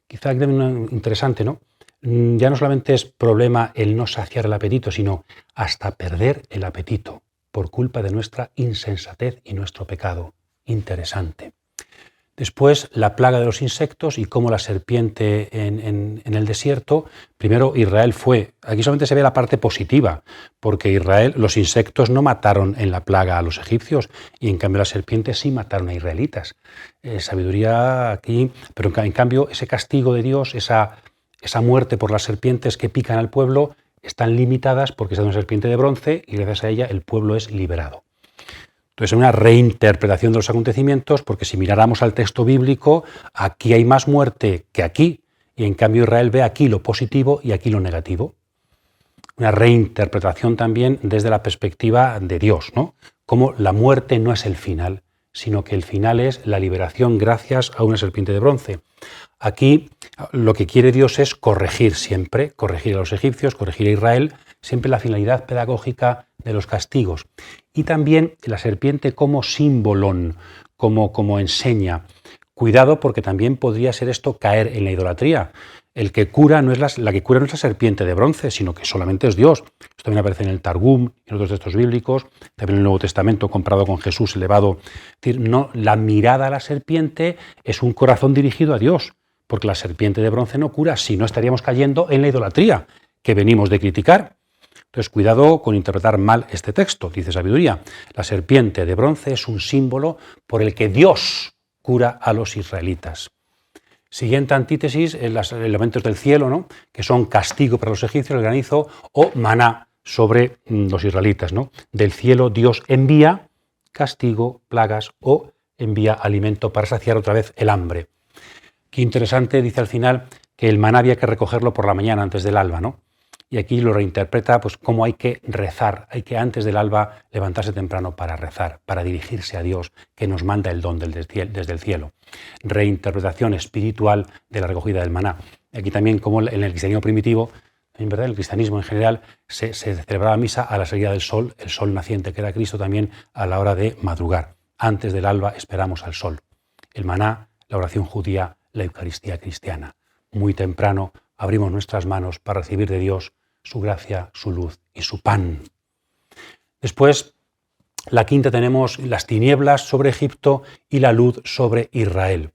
Quizá también interesante, ¿no? Ya no solamente es problema el no saciar el apetito, sino hasta perder el apetito por culpa de nuestra insensatez y nuestro pecado. Interesante. Después, la plaga de los insectos y cómo la serpiente en el desierto. Primero, Israel fue. Aquí solamente se ve la parte positiva, porque los insectos no mataron en la plaga a los egipcios y en cambio las serpientes sí mataron a israelitas. Sabiduría aquí, pero en cambio ese castigo de Dios, esa muerte por las serpientes que pican al pueblo, están limitadas porque es una serpiente de bronce y gracias a ella el pueblo es liberado. Entonces, es una reinterpretación de los acontecimientos, porque si miráramos al texto bíblico, aquí hay más muerte que aquí, y en cambio Israel ve aquí lo positivo y aquí lo negativo. Una reinterpretación también desde la perspectiva de Dios, ¿no? Como la muerte no es el final, sino que el final es la liberación gracias a una serpiente de bronce. Aquí lo que quiere Dios es corregir siempre, corregir a los egipcios, corregir a Israel, siempre la finalidad pedagógica de los castigos. Y también la serpiente como símbolón, como enseña. Cuidado, porque también podría ser esto caer en la idolatría. El que cura la que cura no es la serpiente de bronce, sino que solamente es Dios. Esto también aparece en el Targum y en otros textos bíblicos, también en el Nuevo Testamento, comparado con Jesús elevado. Es decir, no, la mirada a la serpiente es un corazón dirigido a Dios, porque la serpiente de bronce no cura, si no estaríamos cayendo en la idolatría que venimos de criticar. Entonces, cuidado con interpretar mal este texto, dice Sabiduría. La serpiente de bronce es un símbolo por el que Dios cura a los israelitas. Siguiente antítesis, los elementos del cielo, ¿no? Que son castigo para los egipcios, el granizo, o maná sobre los israelitas, ¿no? Del cielo Dios envía castigo, plagas, o envía alimento para saciar otra vez el hambre. Qué interesante, dice al final, que el maná había que recogerlo por la mañana antes del alba, ¿no? y aquí lo reinterpreta pues cómo hay que rezar, hay que antes del alba levantarse temprano para rezar, para dirigirse a Dios que nos manda el don desde el cielo. Reinterpretación espiritual de la recogida del maná. Aquí también, como en el cristianismo primitivo, en verdad, el cristianismo en general, se celebraba misa a la salida del sol, el sol naciente que era Cristo, también a la hora de madrugar. Antes del alba esperamos al sol. El maná, la oración judía, la Eucaristía cristiana. Muy temprano abrimos nuestras manos para recibir de Dios su gracia, su luz y su pan. Después, la quinta, tenemos las tinieblas sobre Egipto y la luz sobre Israel.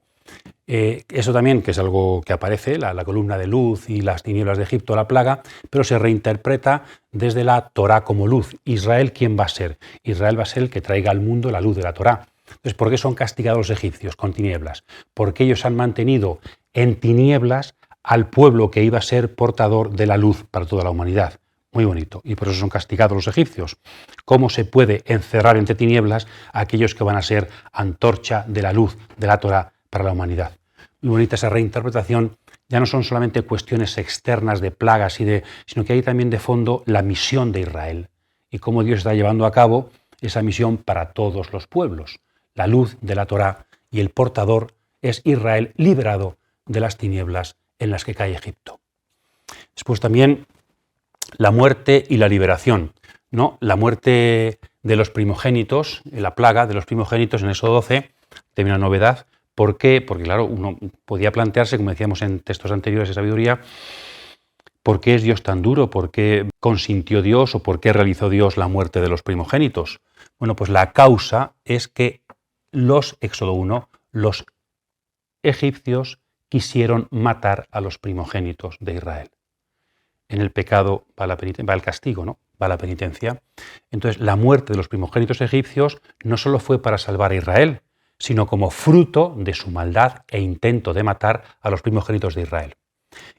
Eso también, que es algo que aparece, la columna de luz y las tinieblas de Egipto, la plaga, pero se reinterpreta desde la Torá como luz. Israel, ¿quién va a ser? Israel va a ser el que traiga al mundo la luz de la Torá. Entonces, ¿por qué son castigados los egipcios con tinieblas? Porque ellos han mantenido en tinieblas al pueblo que iba a ser portador de la luz para toda la humanidad. Muy bonito. Y por eso son castigados los egipcios. ¿Cómo se puede encerrar entre tinieblas a aquellos que van a ser antorcha de la luz de la Torá para la humanidad? Muy bonita esa reinterpretación. Ya no son solamente cuestiones externas de plagas, sino que hay también de fondo la misión de Israel y cómo Dios está llevando a cabo esa misión para todos los pueblos. La luz de la Torá y el portador es Israel liberado de las tinieblas en las que cae Egipto. Después también la muerte y la liberación, ¿no? La muerte de los primogénitos, la plaga de los primogénitos en Éxodo 12, tiene una novedad. ¿Por qué? Porque claro, uno podía plantearse, como decíamos en textos anteriores de sabiduría, ¿por qué es Dios tan duro? ¿Por qué consintió Dios o por qué realizó Dios la muerte de los primogénitos? Bueno, pues la causa es que Éxodo 1, los egipcios quisieron matar a los primogénitos de Israel. En el pecado va el castigo, ¿no? Va la penitencia. Entonces, la muerte de los primogénitos egipcios no solo fue para salvar a Israel, sino como fruto de su maldad e intento de matar a los primogénitos de Israel.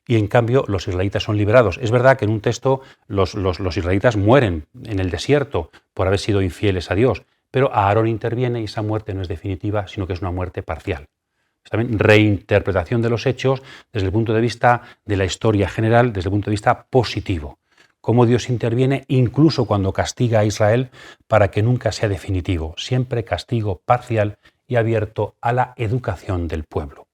Y en cambio, los israelitas son liberados. Es verdad que en un texto los israelitas mueren en el desierto por haber sido infieles a Dios, pero Aarón interviene y esa muerte no es definitiva, sino que es una muerte parcial. Es también reinterpretación de los hechos desde el punto de vista de la historia general, desde el punto de vista positivo. Cómo Dios interviene incluso cuando castiga a Israel para que nunca sea definitivo. Siempre castigo parcial y abierto a la educación del pueblo.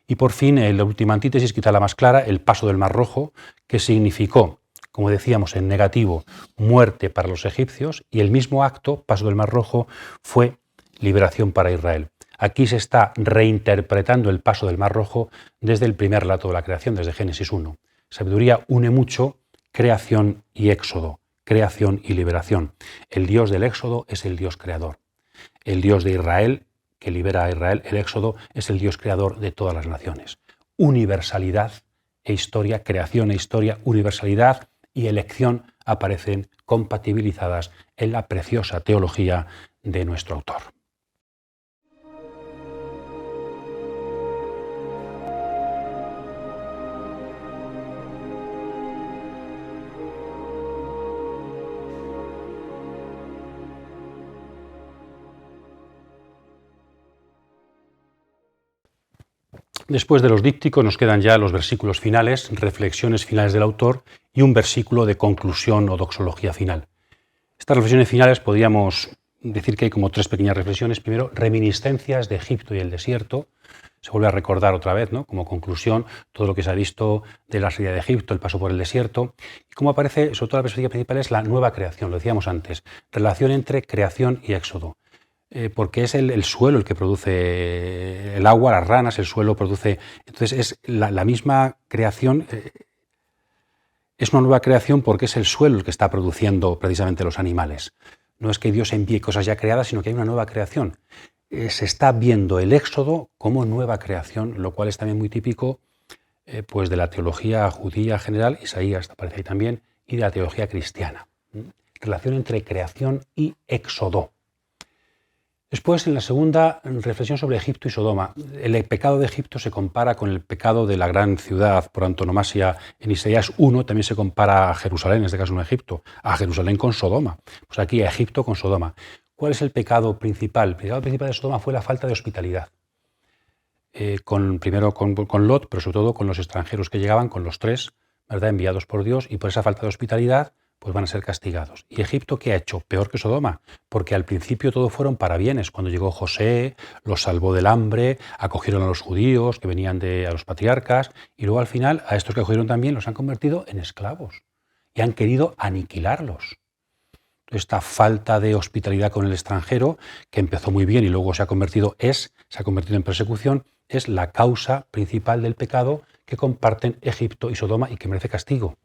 Y por fin, la última antítesis, quizá la más clara, el paso del Mar Rojo, que significó, como decíamos en negativo, muerte para los egipcios, y el mismo acto, paso del Mar Rojo, fue liberación para Israel. Aquí se está reinterpretando el paso del Mar Rojo desde el primer relato de la creación, desde Génesis 1. Sabiduría une mucho creación y éxodo, creación y liberación. El Dios del éxodo es el Dios creador. El Dios de Israel, que libera a Israel, el éxodo, es el Dios creador de todas las naciones. Universalidad e historia, creación e historia, universalidad y elección aparecen compatibilizadas en la preciosa teología de nuestro autor. Después de los dípticos nos quedan ya los versículos finales, reflexiones finales del autor y un versículo de conclusión o doxología final. Estas reflexiones finales podríamos decir que hay como tres pequeñas reflexiones. Primero, reminiscencias de Egipto y el desierto. Se vuelve a recordar otra vez, ¿no? Como conclusión, todo lo que se ha visto de la salida de Egipto, el paso por el desierto. Y como aparece, sobre todo la perspectiva principal es la nueva creación, lo decíamos antes, relación entre creación y éxodo. Porque es el suelo el que produce el agua, las ranas, el suelo produce... Entonces es la misma creación, es una nueva creación porque es el suelo el que está produciendo precisamente los animales. No es que Dios envíe cosas ya creadas, sino que hay una nueva creación. Se está viendo el éxodo como nueva creación, lo cual es también muy típico pues de la teología judía general, Isaías aparece ahí también, y de la teología cristiana. Relación entre creación y éxodo. Después, en la segunda reflexión sobre Egipto y Sodoma, el pecado de Egipto se compara con el pecado de la gran ciudad por antonomasia. En Isaías 1 también se compara a Jerusalén, en este caso no a Egipto, a Jerusalén con Sodoma. Pues aquí a Egipto con Sodoma. ¿Cuál es el pecado principal? El pecado principal de Sodoma fue la falta de hospitalidad. Primero con Lot, pero sobre todo con los extranjeros que llegaban, con los tres, ¿verdad?, enviados por Dios, y por esa falta de hospitalidad pues van a ser castigados. ¿Y Egipto qué ha hecho? Peor que Sodoma, porque al principio todo fueron parabienes. Cuando llegó José, los salvó del hambre, acogieron a los judíos que venían a los patriarcas, y luego al final a estos que acogieron también los han convertido en esclavos y han querido aniquilarlos. Esta falta de hospitalidad con el extranjero, que empezó muy bien y luego se ha convertido en persecución, es la causa principal del pecado que comparten Egipto y Sodoma y que merece castigo.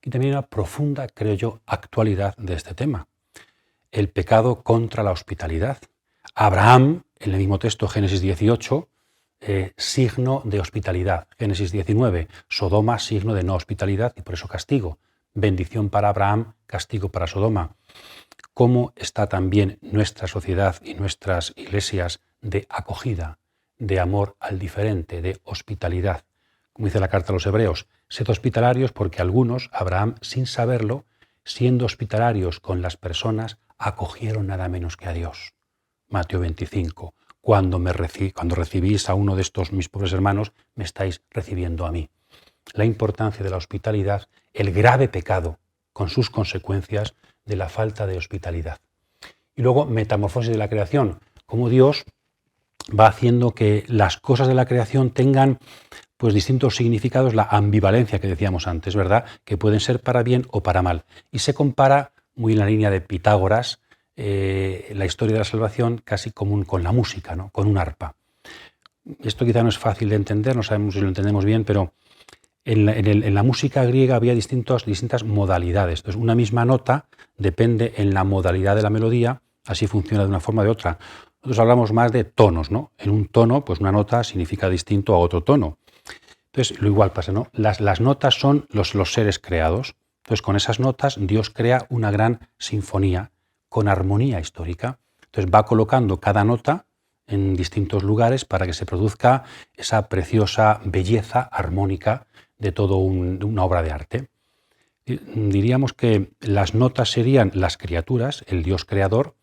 Y también hay una profunda, creo yo, actualidad de este tema. El pecado contra la hospitalidad. Abraham, en el mismo texto, Génesis 18, signo de hospitalidad. Génesis 19, Sodoma, signo de no hospitalidad y por eso castigo. Bendición para Abraham, castigo para Sodoma. ¿Cómo está también nuestra sociedad y nuestras iglesias de acogida, de amor al diferente, de hospitalidad? Como dice la carta a los Hebreos, sed hospitalarios porque algunos, Abraham, sin saberlo, siendo hospitalarios con las personas, acogieron nada menos que a Dios. Mateo 25, cuando recibís a uno de estos mis pobres hermanos, me estáis recibiendo a mí. La importancia de la hospitalidad, el grave pecado con sus consecuencias de la falta de hospitalidad. Y luego, metamorfosis de la creación, cómo Dios va haciendo que las cosas de la creación tengan pues distintos significados, la ambivalencia que decíamos antes, ¿verdad?, que pueden ser para bien o para mal. Y se compara, muy en la línea de Pitágoras, la historia de la salvación casi común con la música, ¿no?, con un arpa. Esto quizá no es fácil de entender, no sabemos si lo entendemos bien, pero en la música griega había distintas modalidades. Entonces, una misma nota depende en la modalidad de la melodía, así funciona de una forma o de otra. Nosotros hablamos más de tonos, ¿no? En un tono, pues una nota significa distinto a otro tono. Entonces, lo igual pasa, ¿no? Las notas son los seres creados. Entonces, con esas notas Dios crea una gran sinfonía con armonía histórica. Entonces, va colocando cada nota en distintos lugares para que se produzca esa preciosa belleza armónica de toda una obra de arte. Diríamos que las notas serían las criaturas, el Dios creador,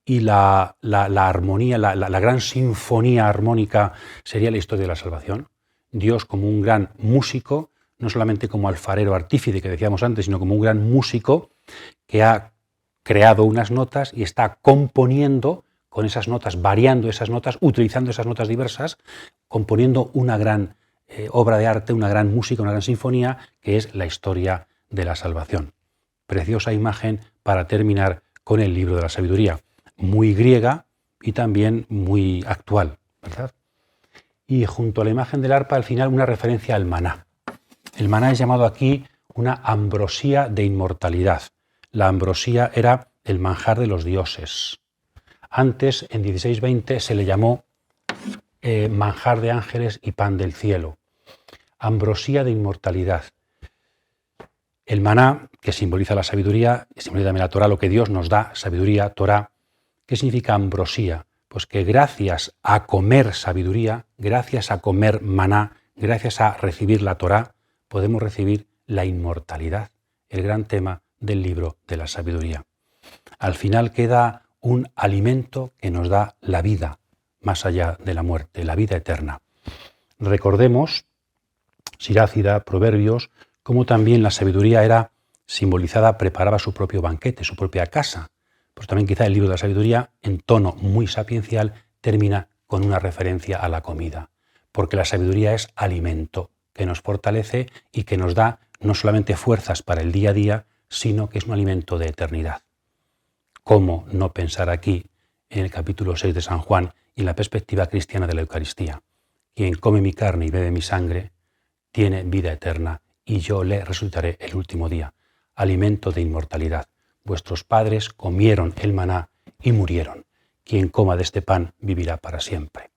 y la armonía, la gran sinfonía armónica sería la historia de la salvación. Dios como un gran músico, no solamente como alfarero artífice que decíamos antes, sino como un gran músico que ha creado unas notas y está componiendo con esas notas, variando esas notas, utilizando esas notas diversas, componiendo una gran obra de arte, una gran música, una gran sinfonía, que es la historia de la salvación. Preciosa imagen para terminar con el libro de la sabiduría, muy griega y también muy actual, ¿verdad? Y junto a la imagen del arpa, al final, una referencia al maná. El maná es llamado aquí una ambrosía de inmortalidad. La ambrosía era el manjar de los dioses. Antes, en 1620, se le llamó manjar de ángeles y pan del cielo. Ambrosía de inmortalidad. El maná, que simboliza la sabiduría, simboliza también la Torá, lo que Dios nos da, sabiduría, Torá. ¿Qué significa ambrosía? Pues que gracias a comer sabiduría, gracias a comer maná, gracias a recibir la Torá, podemos recibir la inmortalidad, el gran tema del libro de la sabiduría. Al final queda un alimento que nos da la vida, más allá de la muerte, la vida eterna. Recordemos, Sirácida, Proverbios, cómo también la sabiduría era simbolizada, preparaba su propio banquete, su propia casa. Pues también quizá el libro de la sabiduría, en tono muy sapiencial, termina con una referencia a la comida, porque la sabiduría es alimento que nos fortalece y que nos da no solamente fuerzas para el día a día, sino que es un alimento de eternidad. ¿Cómo no pensar aquí, en el capítulo 6 de San Juan, y en la perspectiva cristiana de la Eucaristía? Quien come mi carne y bebe mi sangre, tiene vida eterna, y yo le resucitaré el último día, alimento de inmortalidad. Vuestros padres comieron el maná y murieron. Quien coma de este pan vivirá para siempre.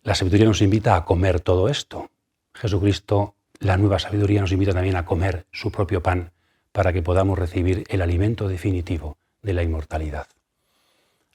La sabiduría nos invita a comer todo esto. Jesucristo, la nueva sabiduría, nos invita también a comer su propio pan para que podamos recibir el alimento definitivo de la inmortalidad.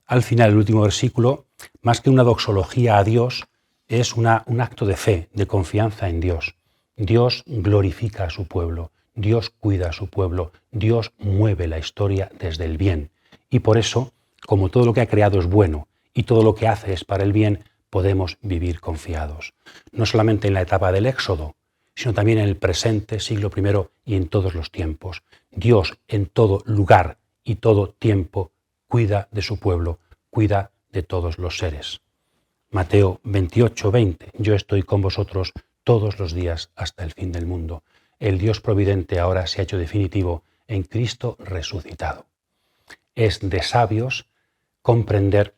Al final, el último versículo, más que una doxología a Dios, es un acto de fe, de confianza en Dios. Dios glorifica a su pueblo. Dios cuida a su pueblo, Dios mueve la historia desde el bien. Y por eso, como todo lo que ha creado es bueno y todo lo que hace es para el bien, podemos vivir confiados. No solamente en la etapa del Éxodo, sino también en el presente, siglo I y en todos los tiempos. Dios en todo lugar y todo tiempo cuida de su pueblo, cuida de todos los seres. Mateo 28:20, yo estoy con vosotros todos los días hasta el fin del mundo. El Dios providente ahora se ha hecho definitivo en Cristo resucitado. Es de sabios comprender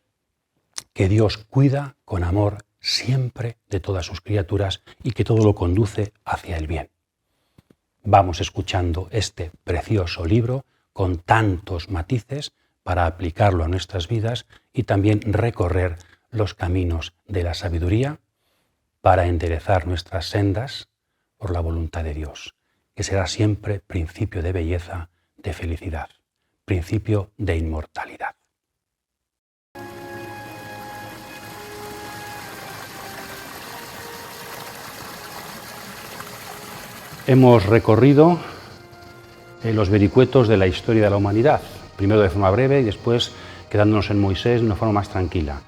que Dios cuida con amor siempre de todas sus criaturas y que todo lo conduce hacia el bien. Vamos escuchando este precioso libro con tantos matices para aplicarlo a nuestras vidas y también recorrer los caminos de la sabiduría para enderezar nuestras sendas por la voluntad de Dios, que será siempre principio de belleza, de felicidad, principio de inmortalidad. Hemos recorrido los vericuetos de la historia de la humanidad, primero de forma breve y después quedándonos en Moisés de una forma más tranquila.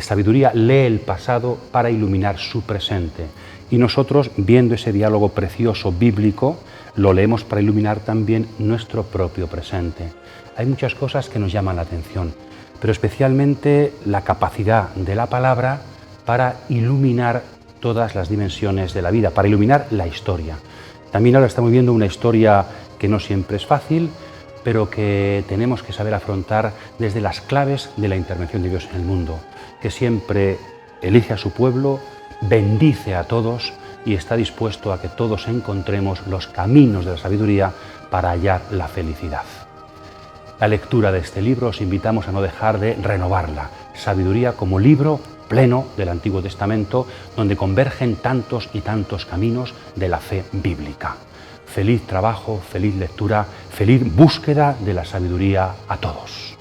Sabiduría lee el pasado para iluminar su presente y nosotros, viendo ese diálogo precioso bíblico, lo leemos para iluminar también nuestro propio presente. Hay muchas cosas que nos llaman la atención, pero especialmente la capacidad de la palabra para iluminar todas las dimensiones de la vida, para iluminar la historia. También ahora estamos viendo una historia que no siempre es fácil, pero que tenemos que saber afrontar desde las claves de la intervención de Dios en el mundo, que siempre elige a su pueblo, bendice a todos y está dispuesto a que todos encontremos los caminos de la sabiduría para hallar la felicidad. La lectura de este libro os invitamos a no dejar de renovarla. Sabiduría como libro pleno del Antiguo Testamento, donde convergen tantos y tantos caminos de la fe bíblica. Feliz trabajo, feliz lectura, feliz búsqueda de la sabiduría a todos.